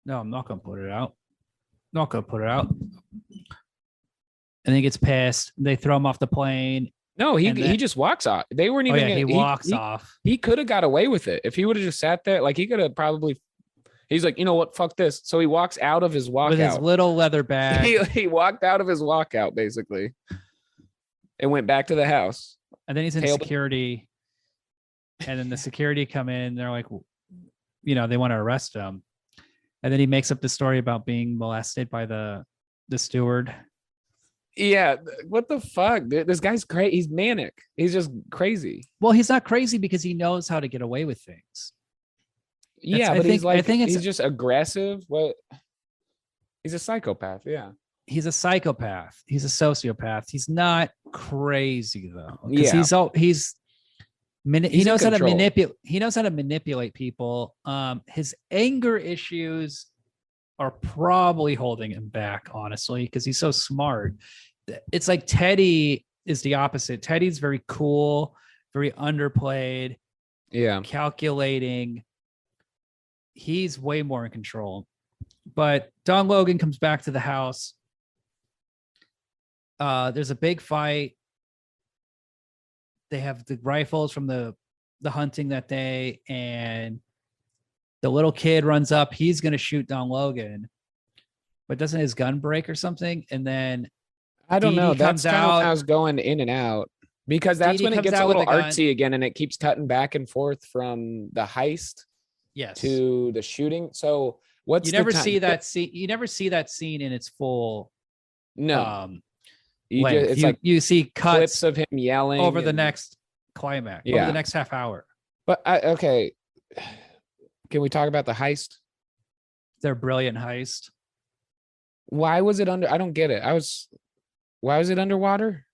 No, I'm not going to put it out. Not going to put it out. And then he gets pissed. They throw him off the plane. No, he just walks off. They weren't even. He walks off. He could have got away with it if he would have just sat there. Like he could have probably. He's like, you know what? Fuck this. So he walks out of his walkout with his little leather bag. He walked out of his walkout basically, and went back to the house. And then he's in security. And then the security come in. They're like, they want to arrest him. And then he makes up the story about being molested by the steward. Yeah, what the fuck? This guy's crazy. He's manic. He's just crazy. Well, he's not crazy because he knows how to get away with things. I think he's just aggressive. What? He's a psychopath. Yeah. He's a psychopath. He's a sociopath. He's not crazy though. Yeah. He knows how to manipulate. He knows how to manipulate people. His anger issues are probably holding him back, honestly, because he's so smart. It's like Teddy is the opposite. Teddy's very cool, very underplayed, calculating. He's way more in control. But Don Logan comes back to the house. There's a big fight. They have the rifles from the hunting that day, and the little kid runs up. He's going to shoot Don Logan, but doesn't his gun break or something? And then I don't know. That's kind of how I was going in and out, because that's when it gets a little artsy again, and it keeps cutting back and forth from the heist to the shooting. So you never see that scene. You never see that scene in its full. No. You see clips of him yelling over the next climax, over the next half hour. But okay, can we talk about the heist? Their brilliant heist. Why was it under? I don't get it. Why was it underwater?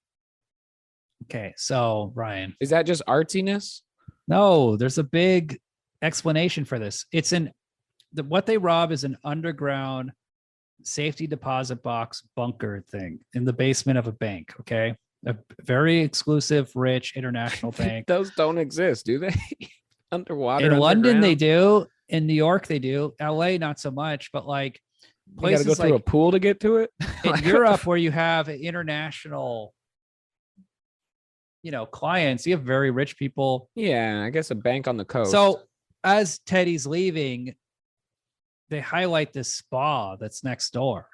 Okay, so Ryan, is that just artsiness? No, there's a big explanation for this. It's what they rob is an underground safety deposit box bunker thing in the basement of a bank. Okay, a very exclusive, rich international bank. Those don't exist, do they? Underwater in London they do, in New York they do, LA not so much, but like places you gotta go through a pool to get to it. In Europe, where you have international clients, you have very rich people. Yeah, I guess a bank on the coast. So as Teddy's leaving, they highlight this spa that's next door.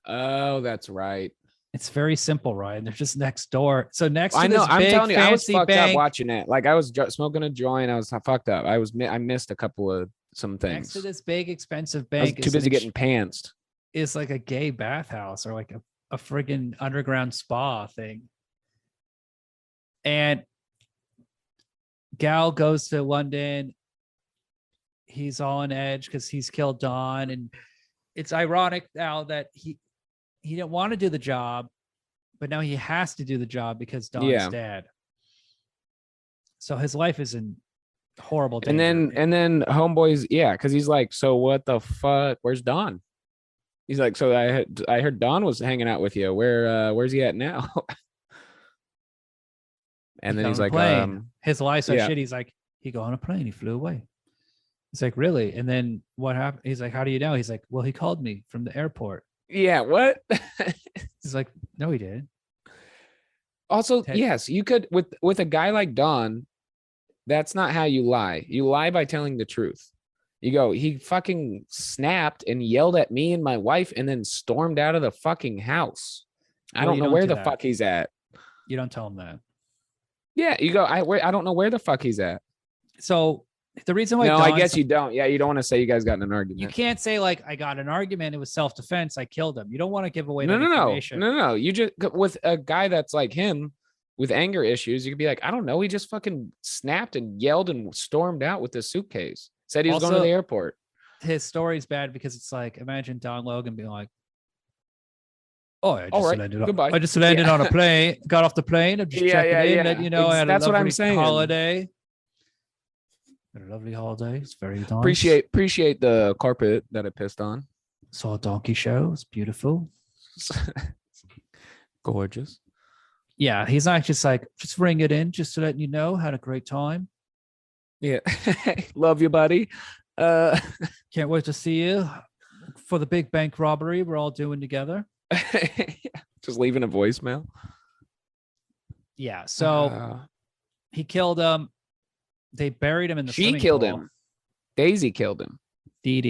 Oh, that's right. It's very simple, Ryan. They're just next door. So next to I know. this I'm big, telling you, I was fucked bank, up watching it. Like I was smoking a joint. I was fucked up. I missed a couple of some things. Next to this big, expensive bank, I was too busy getting pantsed. Is like a gay bathhouse or like a friggin' underground spa thing. And Gal goes to London. He's all on edge because he's killed Don, and it's ironic now that he didn't want to do the job, but now he has to do the job because Don's dead. So his life is in horrible danger. And then homeboys, because he's like, so what the fuck? Where's Don? He's like, so I heard Don was hanging out with you. Where's he at now? And then he's like, his life's so shit. He's like, he got on a plane. He flew away. He's like, really? And then what happened? He's like, how do you know? He's like, well, he called me from the airport. Yeah. What? He's like, no, he didn't. Also, yes, you could with a guy like Don. That's not how you lie. You lie by telling the truth. You go, he fucking snapped and yelled at me and my wife and then stormed out of the fucking house. I don't know where the fuck he's at. You don't tell him that. Yeah, you go, I don't know where the fuck he's at. So the reason why I guess you don't. Yeah, you don't want to say you guys got in an argument. You can't say like I got an argument. It was self-defense. I killed him. You don't want to give away information. No. You just with a guy that's like him with anger issues, you could be like, I don't know. He just fucking snapped and yelled and stormed out with his suitcase. Said he was going to the airport. his story's bad because it's like, imagine Don Logan being like, "Oh, I All just right, landed. goodbye." I just landed on a plane. Got off the plane. I'm just checking in. Let you know, I had That's a what I'm lovely saying. holiday. Had a lovely holiday. It's very nice. Appreciate the carpet that I pissed on. Saw a donkey show. It's beautiful. Gorgeous. Yeah, he's not just like, just ring it in, just to let you know, had a great time. Yeah. Love you, buddy. Can't wait to see you for the big bank robbery we're all doing together. Just leaving a voicemail. Yeah, so he killed him. They buried him in the She killed him. Daisy killed him. Dee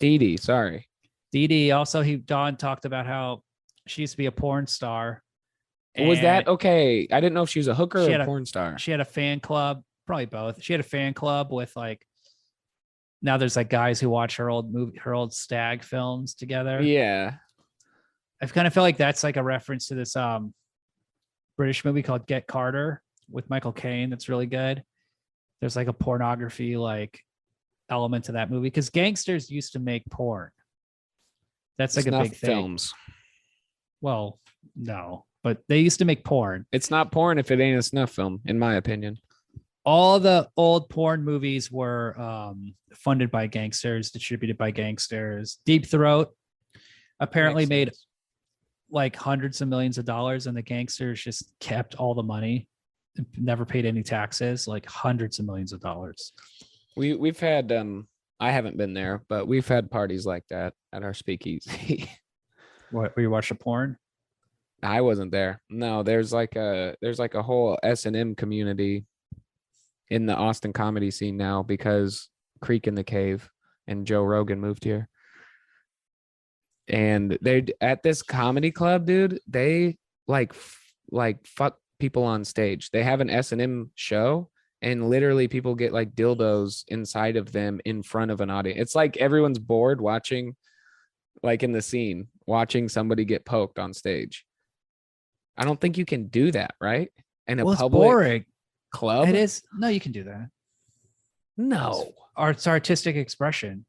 Dee, sorry. Dee. Also, Don talked about how she used to be a porn star. Was that okay? I didn't know if she was a hooker or a porn star. She had a fan club, probably both. She had a fan club with like, now there's like guys who watch her old stag films together. Yeah. I kind of feel like that's like a reference to this British movie called Get Carter with Michael Caine. That's really good. There's like a pornography like element to that movie because gangsters used to make porn. That's like a big thing. Films. Well, no, but they used to make porn. It's not porn if it ain't a snuff film, in my opinion. All the old porn movies were funded by gangsters, distributed by gangsters. Deep Throat apparently made like hundreds of millions of dollars, and the gangsters just kept all the money, never paid any taxes, like hundreds of millions of dollars. We've had I haven't been there, but we've had parties like that at our speakeasy. What, where you watch the porn? I wasn't there. No, there's like a whole S&M community in the Austin comedy scene now because Creek in the Cave and Joe Rogan moved here. And they at this comedy club, dude, they like fuck people on stage. They have an S&M show and literally people get like dildos inside of them in front of an audience. It's like everyone's bored watching, like in the scene, watching somebody get poked on stage. I don't think you can do that, right? In a public boring club? It is. No, you can do that. No. It's artistic expression.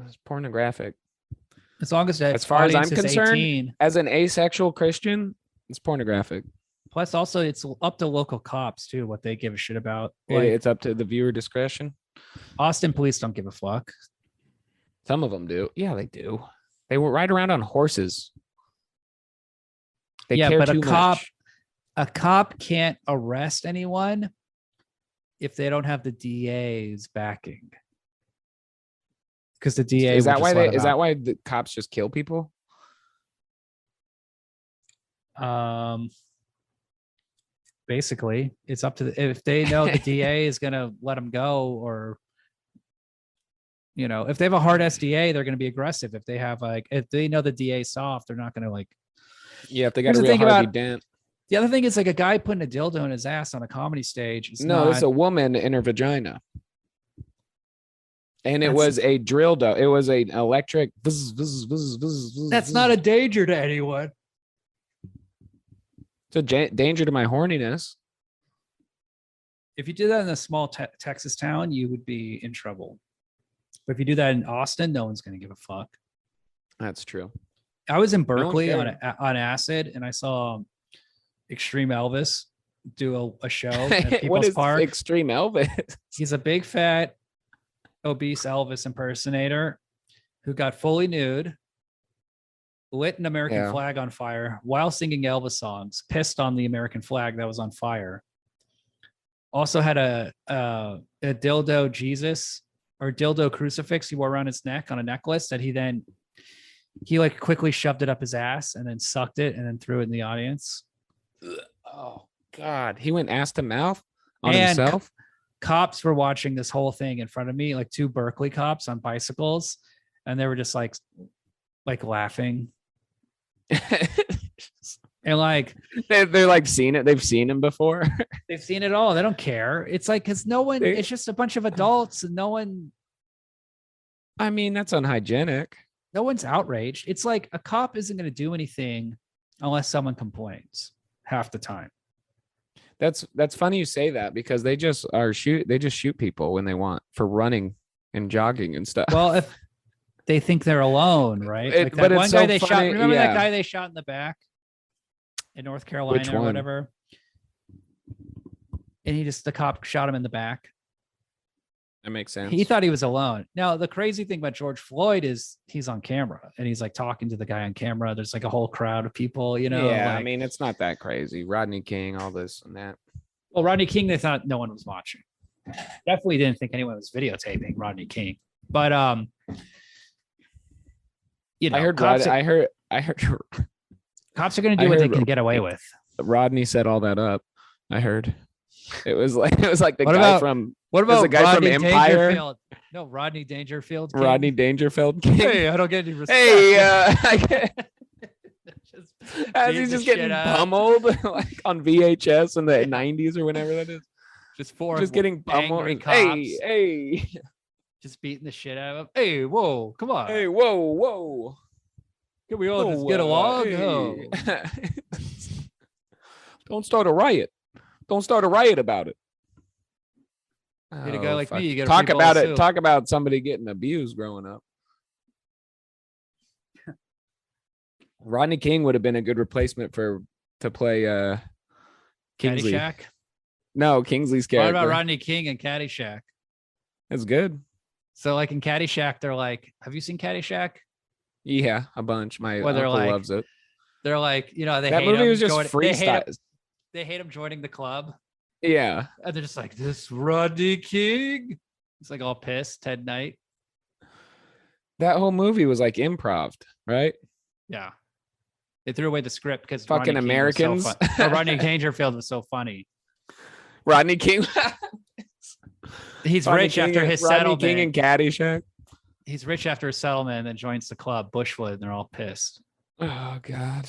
It's pornographic. As long as as far as I'm concerned, 18. As an asexual Christian, it's pornographic. Plus, also, it's up to local cops too what they give a shit about. Like, it's up to the viewer discretion. Austin police don't give a fuck. Some of them do. Yeah, they do. They will ride around on horses. They care but too much. A cop can't arrest anyone if they don't have the DA's backing. Because the DA is that why the cops just kill people? Basically, it's up to if they know the DA is gonna let them go, or if they have a hard SDA, they're gonna be aggressive. If they have if they know the DA's soft, they're not gonna like. Yeah, if they got a real Harvey Dent. The other thing is like a guy putting a dildo in his ass on a comedy stage. It's a woman in her vagina. And it was a drill dough. It was an electric. That's not a danger to anyone. It's a danger to my horniness. If you did that in a small Texas town, you would be in trouble. But if you do that in Austin, no one's going to give a fuck. That's true. I was in Berkeley on acid, and I saw Extreme Elvis do a show at People's Park. Extreme Elvis? He's a big, fat, obese Elvis impersonator who got fully nude, lit an American flag on fire while singing Elvis songs, pissed on the American flag that was on fire. Also had a dildo Jesus or dildo crucifix he wore around his neck on a necklace that he like quickly shoved it up his ass and then sucked it and then threw it in the audience. Oh God. He went ass to mouth on himself. Cops were watching this whole thing in front of me, like two Berkeley cops on bicycles, and they were just like laughing. And like they're like seen it. They've seen him before. They've seen it all. They don't care. It's like because no one. It's just a bunch of adults, and no one. I mean, that's unhygienic. No one's outraged. It's like a cop isn't going to do anything unless someone complains half the time. That's funny you say that because they just shoot people when they want for running and jogging and stuff. Well, if they think they're alone, right? Like that but it's one guy so they shot. funny, Remember that yeah. guy they shot in the back in North Carolina Which or one? whatever? And the cop shot him in the back. That makes sense. He thought he was alone. Now, the crazy thing about George Floyd is he's on camera and he's like talking to the guy on camera. There's like a whole crowd of people, you know. Yeah, like, I mean, it's not that crazy. Rodney King, all this and that. well, Rodney King, they thought no one was watching. Definitely didn't think anyone was videotaping Rodney King. But you know, I heard cops are going to do what they can get away with. Rodney set all that up. I heard it was like the What guy about- from What about the guy Rodney from Empire? Dangerfield? No, Rodney Dangerfield. King. Rodney Dangerfield King. Hey, I don't get any respect. Hey, Just as beating he's the just shit getting out. pummeled like on VHS in the 90s or whenever that is. just Getting pummeled. angry Hey, cops. Just beating the shit out of him. Hey, whoa, come on. hey, whoa. Can we all Whoa, just get along? hey. Oh. Don't start a riot. Don't start a riet about it. Get a guy like me, you get a talk free bowl about of it. soup. Talk about somebody getting abused growing up. Rodney King would have been a good replacement to play Kingsley. Caddyshack. No, Kingsley's What character. about Rodney King and Caddyshack? That's good. So, like in Caddyshack, they're like, have you seen Caddyshack? Yeah, a bunch. My Well, they're uncle like- loves it. They're like, you know, they That hate movie him was just joining- freestyle. They hate him joining the club. Yeah. And they're just like, this Rodney King. It's like all pissed. Ted Knight. That whole movie was like improv, right? Yeah. They threw away the script because Fucking Americans. Rodney Dangerfield was so funny. Rodney King. He's Rodney rich King after and- his Rodney settlement. King and Caddyshack. He's rich after his settlement and then joins the club, Bushwood, and they're all pissed. Oh God.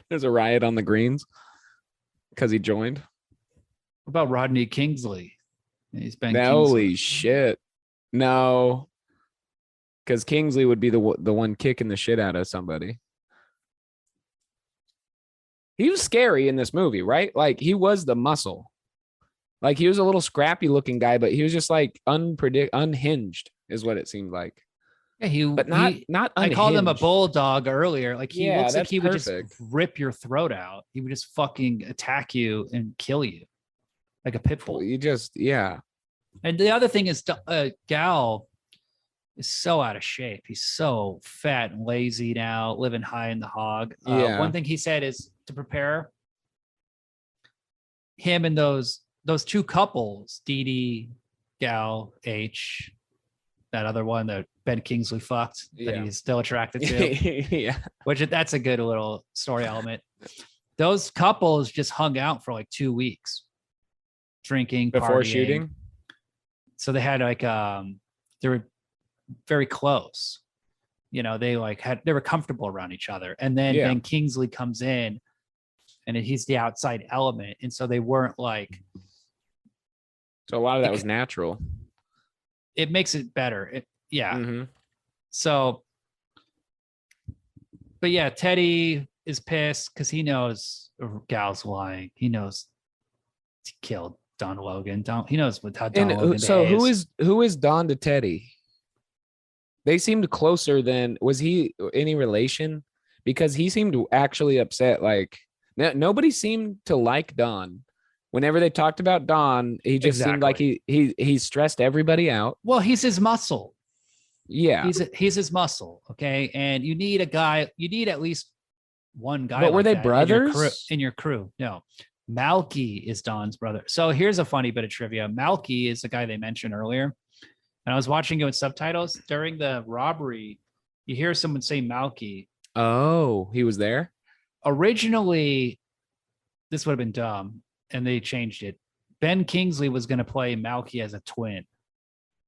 There's a riot on the greens because he joined. What about Rodney Kingsley? He's been Holy shit. No. Because Kingsley would be the one kicking the shit out of somebody. He was scary in this movie, right? Like he was the muscle. Like he was a little scrappy looking guy, but he was just like unhinged is what it seemed like. Yeah, But not I called him a unhinged. bulldog earlier. Like he Yeah, looks like that's he would perfect. just rip your throat out. He would just fucking attack you and kill you like a pit bull. You just, yeah. And the other thing is, Gal is so out of shape. He's so fat and lazy now, living high in the hog. Yeah. One thing he said is to prepare him and those two couples, Dee Dee, Gal, H, that other one that Ben Kingsley fucked that Yeah. he's still attracted to, Yeah. which that's a good little story element. Those couples just hung out for like 2 weeks, drinking Before partying. shooting. So they had like they were very close, you know, they were comfortable around each other. And then Yeah. Ben Kingsley comes in and he's the outside element, and so they weren't like, So a lot of that was natural. it makes it better. Yeah. Mhm. So but yeah, Teddy is pissed because he knows Gal's lying. He knows he killed Don Logan. He knows how Don Logan And so behaves. who is Don to Teddy? They seemed closer than, was he any relation? Because he seemed actually upset. Like nobody seemed to like Don. Whenever they talked about Don, he just seemed like he stressed everybody out. Well, he's his muscle. Yeah. He's his muscle. Okay. And you need at least one guy. But were like they that brothers? in your crew? No. Malky is Don's brother. So here's a funny bit of trivia. Malky is the guy they mentioned earlier. And I was watching it with subtitles during the robbery. You hear someone say Malky. Oh, he was there? Originally, this would have been dumb, and they changed it. Ben Kingsley was going to play Malky as a twin.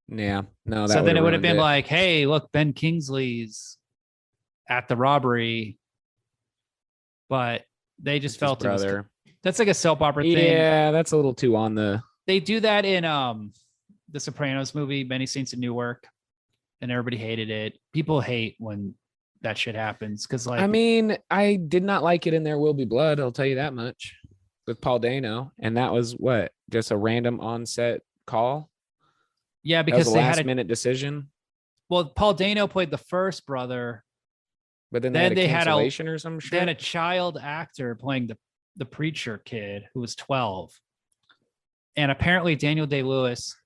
Yeah. No, that So then it would have ruined been like, hey, look, Ben Kingsley's at the robbery. But they just his felt it was, brother. that's like a soap opera thing. Yeah, that's a little too on the. They do that in the Sopranos movie, Many Saints of Newark, and everybody hated it. People hate when that shit happens because, like, I mean, I did not like it in There Will Be Blood. I'll tell you that much. With Paul Dano, and that was what, just a random on-set call. Yeah, That was because a they last had minute decision. Well, Paul Dano played the first brother. But then Then they they had a had cancellation or some shit. They had a child actor playing the preacher kid who was 12. And apparently Daniel Day-Lewis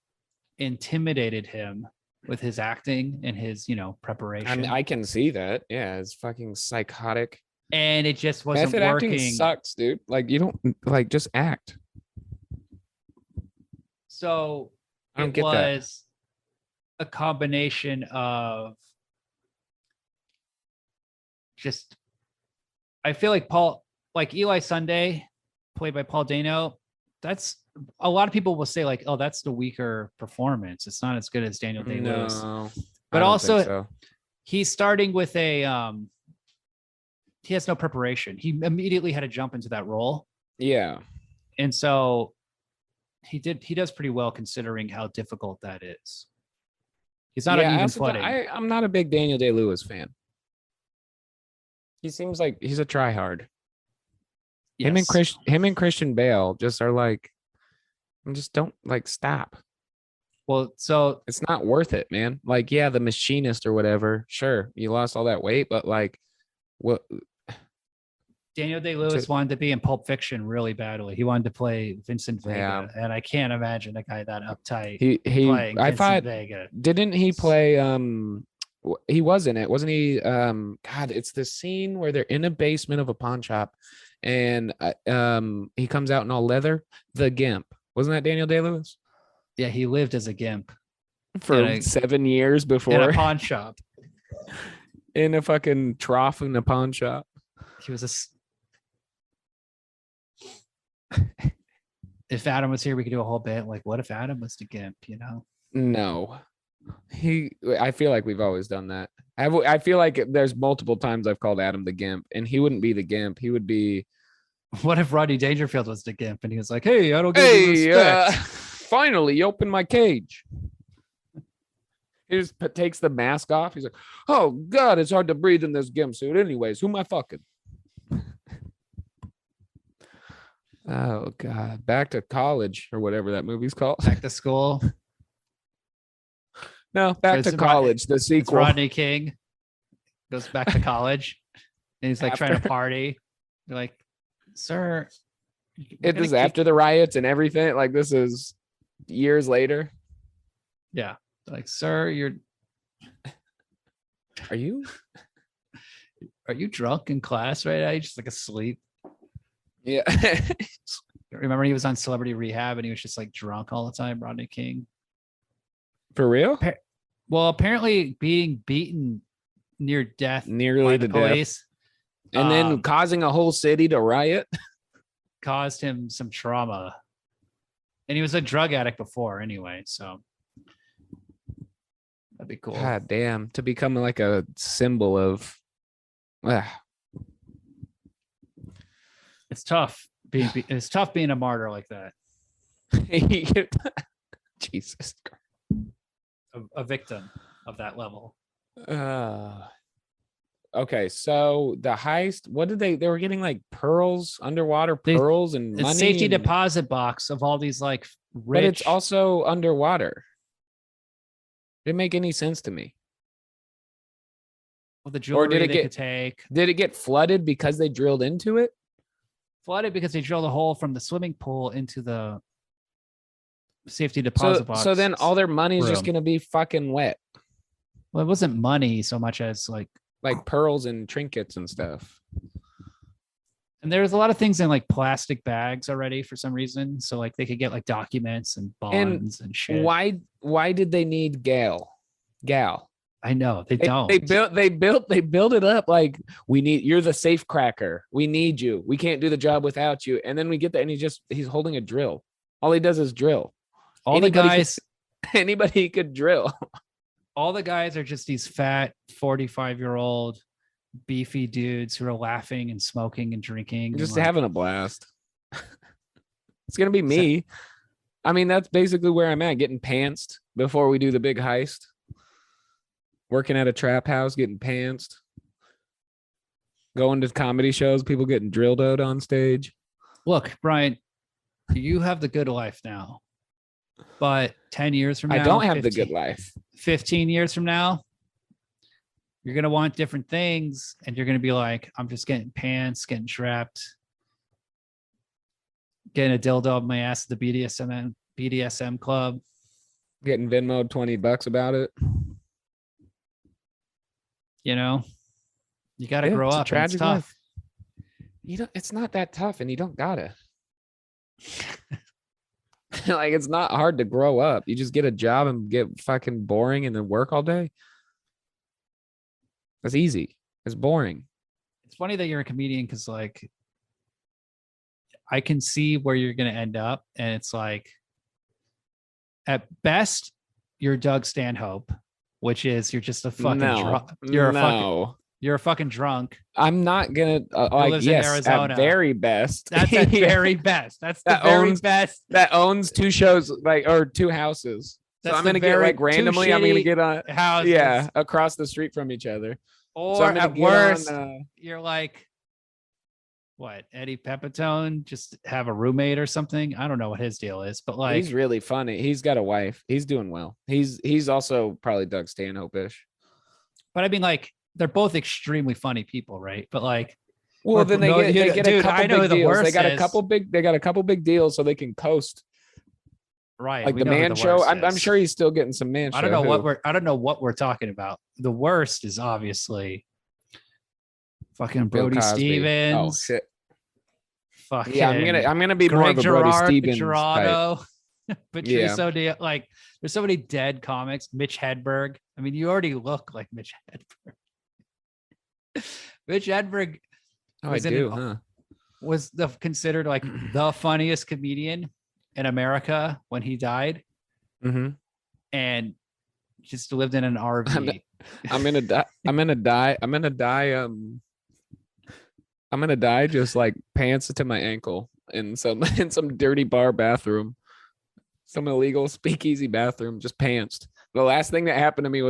intimidated him with his acting and his, preparation. I mean, I can see that. Yeah, it's fucking psychotic. And it just wasn't Method working. acting sucks, dude. Like, you don't just act. So I don't get that. It was a combination of just, I feel like Eli Sunday, played by Paul Dano, that's a lot of people will say like, oh, that's the weaker performance. It's not as good as Daniel Day-Lewis. No, but also so. He's starting with he has no preparation. He immediately had to jump into that role. Yeah. And so he does pretty well considering how difficult that is. He's not uneven footing. I'm not a big Daniel Day-Lewis fan. He seems like he's a tryhard. Yes. Him and Christian Bale just are like, just don't like stop. Well, so it's not worth it, man. Like, yeah, the machinist or whatever. Sure, you lost all that weight, but like, what? Daniel Day-Lewis wanted to be in Pulp Fiction really badly. He wanted to play Vincent Vega, and I can't imagine a guy that uptight. I thought Vega. Didn't he play? He was in it, wasn't he? God, it's the scene where they're in a basement of a pawn shop, and he comes out in all leather. The Gimp, wasn't that Daniel Day-Lewis? Yeah, he lived as a gimp for 7 years before in a pawn shop. In a fucking trough in a pawn shop. He was If Adam was here, we could do a whole bit. Like, what if Adam was the gimp? No, I feel like we've always done that. I feel like there's multiple times I've called Adam the gimp, and he wouldn't be the gimp. He would be. What if Rodney Dangerfield was the gimp, and he was like, "Hey, I don't give you respect." Finally, you open my cage. He just takes the mask off. He's like, "Oh God, it's hard to breathe in this gimp suit." Anyways, who am I fucking? Oh God, Back to College or whatever that movie's called. Back to School. No, Back to College. The sequel. Rodney King goes back to college, and he's like trying to party. You're like, sir. It is after the riots and everything. Like, this is years later. Yeah. Like, sir, are you drunk in class right now? You're just like asleep. Yeah. Remember he was on Celebrity Rehab and he was just like drunk all the time, Rodney King. For real? Well, apparently being beaten near death nearly by the to police. Death. And then causing a whole city to riot. Caused him some trauma. And he was a drug addict before anyway, so that'd be cool. God damn, to become like a symbol of It's tough being a martyr like that. Jesus Christ. A victim of that level. Okay, so the heist, what did they were getting like pearls, underwater pearls and money. Safety deposit box of all these like rich. But it's also underwater. Didn't make any sense to me. Well, the jewelry could take. Did it get flooded because they drilled into it? Flooded because they drilled a hole from the swimming pool into the safety deposit box. So then all their money is just going to be fucking wet. Well, it wasn't money so much as like pearls and trinkets and stuff. And there was a lot of things in like plastic bags already for some reason. So like they could get like documents and bonds and shit. Why did they need Gal? I know they don't. They built it up like you're the safe cracker. We need you. We can't do the job without you. And then we get that, and he's holding a drill. All he does is drill. Anybody could drill. All the guys are just these fat 45-year-old beefy dudes who are laughing and smoking and drinking. Just having a blast. It's gonna be me. I mean, that's basically where I'm at, getting pantsed before we do the big heist. Working at a trap house, getting pantsed. Going to comedy shows, people getting drilled out on stage. Look, Brian, you have the good life now. But 10 years from now, I don't have 15, the good life. 15 years from now, you're going to want different things. And you're going to be like, I'm just getting pants, getting strapped, getting a dildo up my ass at the BDSM club. Getting Venmo $20 about it. You know, you got to grow up. Tragic it's tough. Life. You don't, it's not that tough, and you don't gotta. Like, it's not hard to grow up. You just get a job and get fucking boring and then work all day. That's easy. It's boring. It's funny that you're a comedian because, like, I can see where you're going to end up. And it's like, at best, you're Doug Stanhope, which is you're just a fucking drunk. You're a fucking drunk. I'm not gonna like, yes, at very best. That's at very best. That's the very best. That owns 2 shows, like, or 2 houses. That's so I'm gonna get, like, randomly. I'm gonna get on houses. Yeah, across the street from each other. Or so at worst, you're like, what, Eddie Pepitone? Just have a roommate or something. I don't know what his deal is, but like, he's really funny. He's got a wife. He's doing well. He's also probably Doug Stanhope-ish. But I mean, like, they're both extremely funny people, right? But like, well, then they get a couple big deals. They got a couple big deals so they can coast. Right. Like the Man Show. I'm sure he's still getting some Man Show. I don't know what we're talking about. The worst is obviously fucking Brody Stevens. Oh shit. Fucking yeah, I'm gonna be more of a Brody Stevens Gerardo. type. But you're so like, there's so many dead comics. Mitch Hedberg. I mean, you already look like Mitch Hedberg. Mitch Hedberg was considered like the funniest comedian in America when he died, and just lived in an RV. I'm gonna die just like pants to my ankle in some dirty bar bathroom, some illegal speakeasy bathroom, just pantsed. The last thing that happened to me was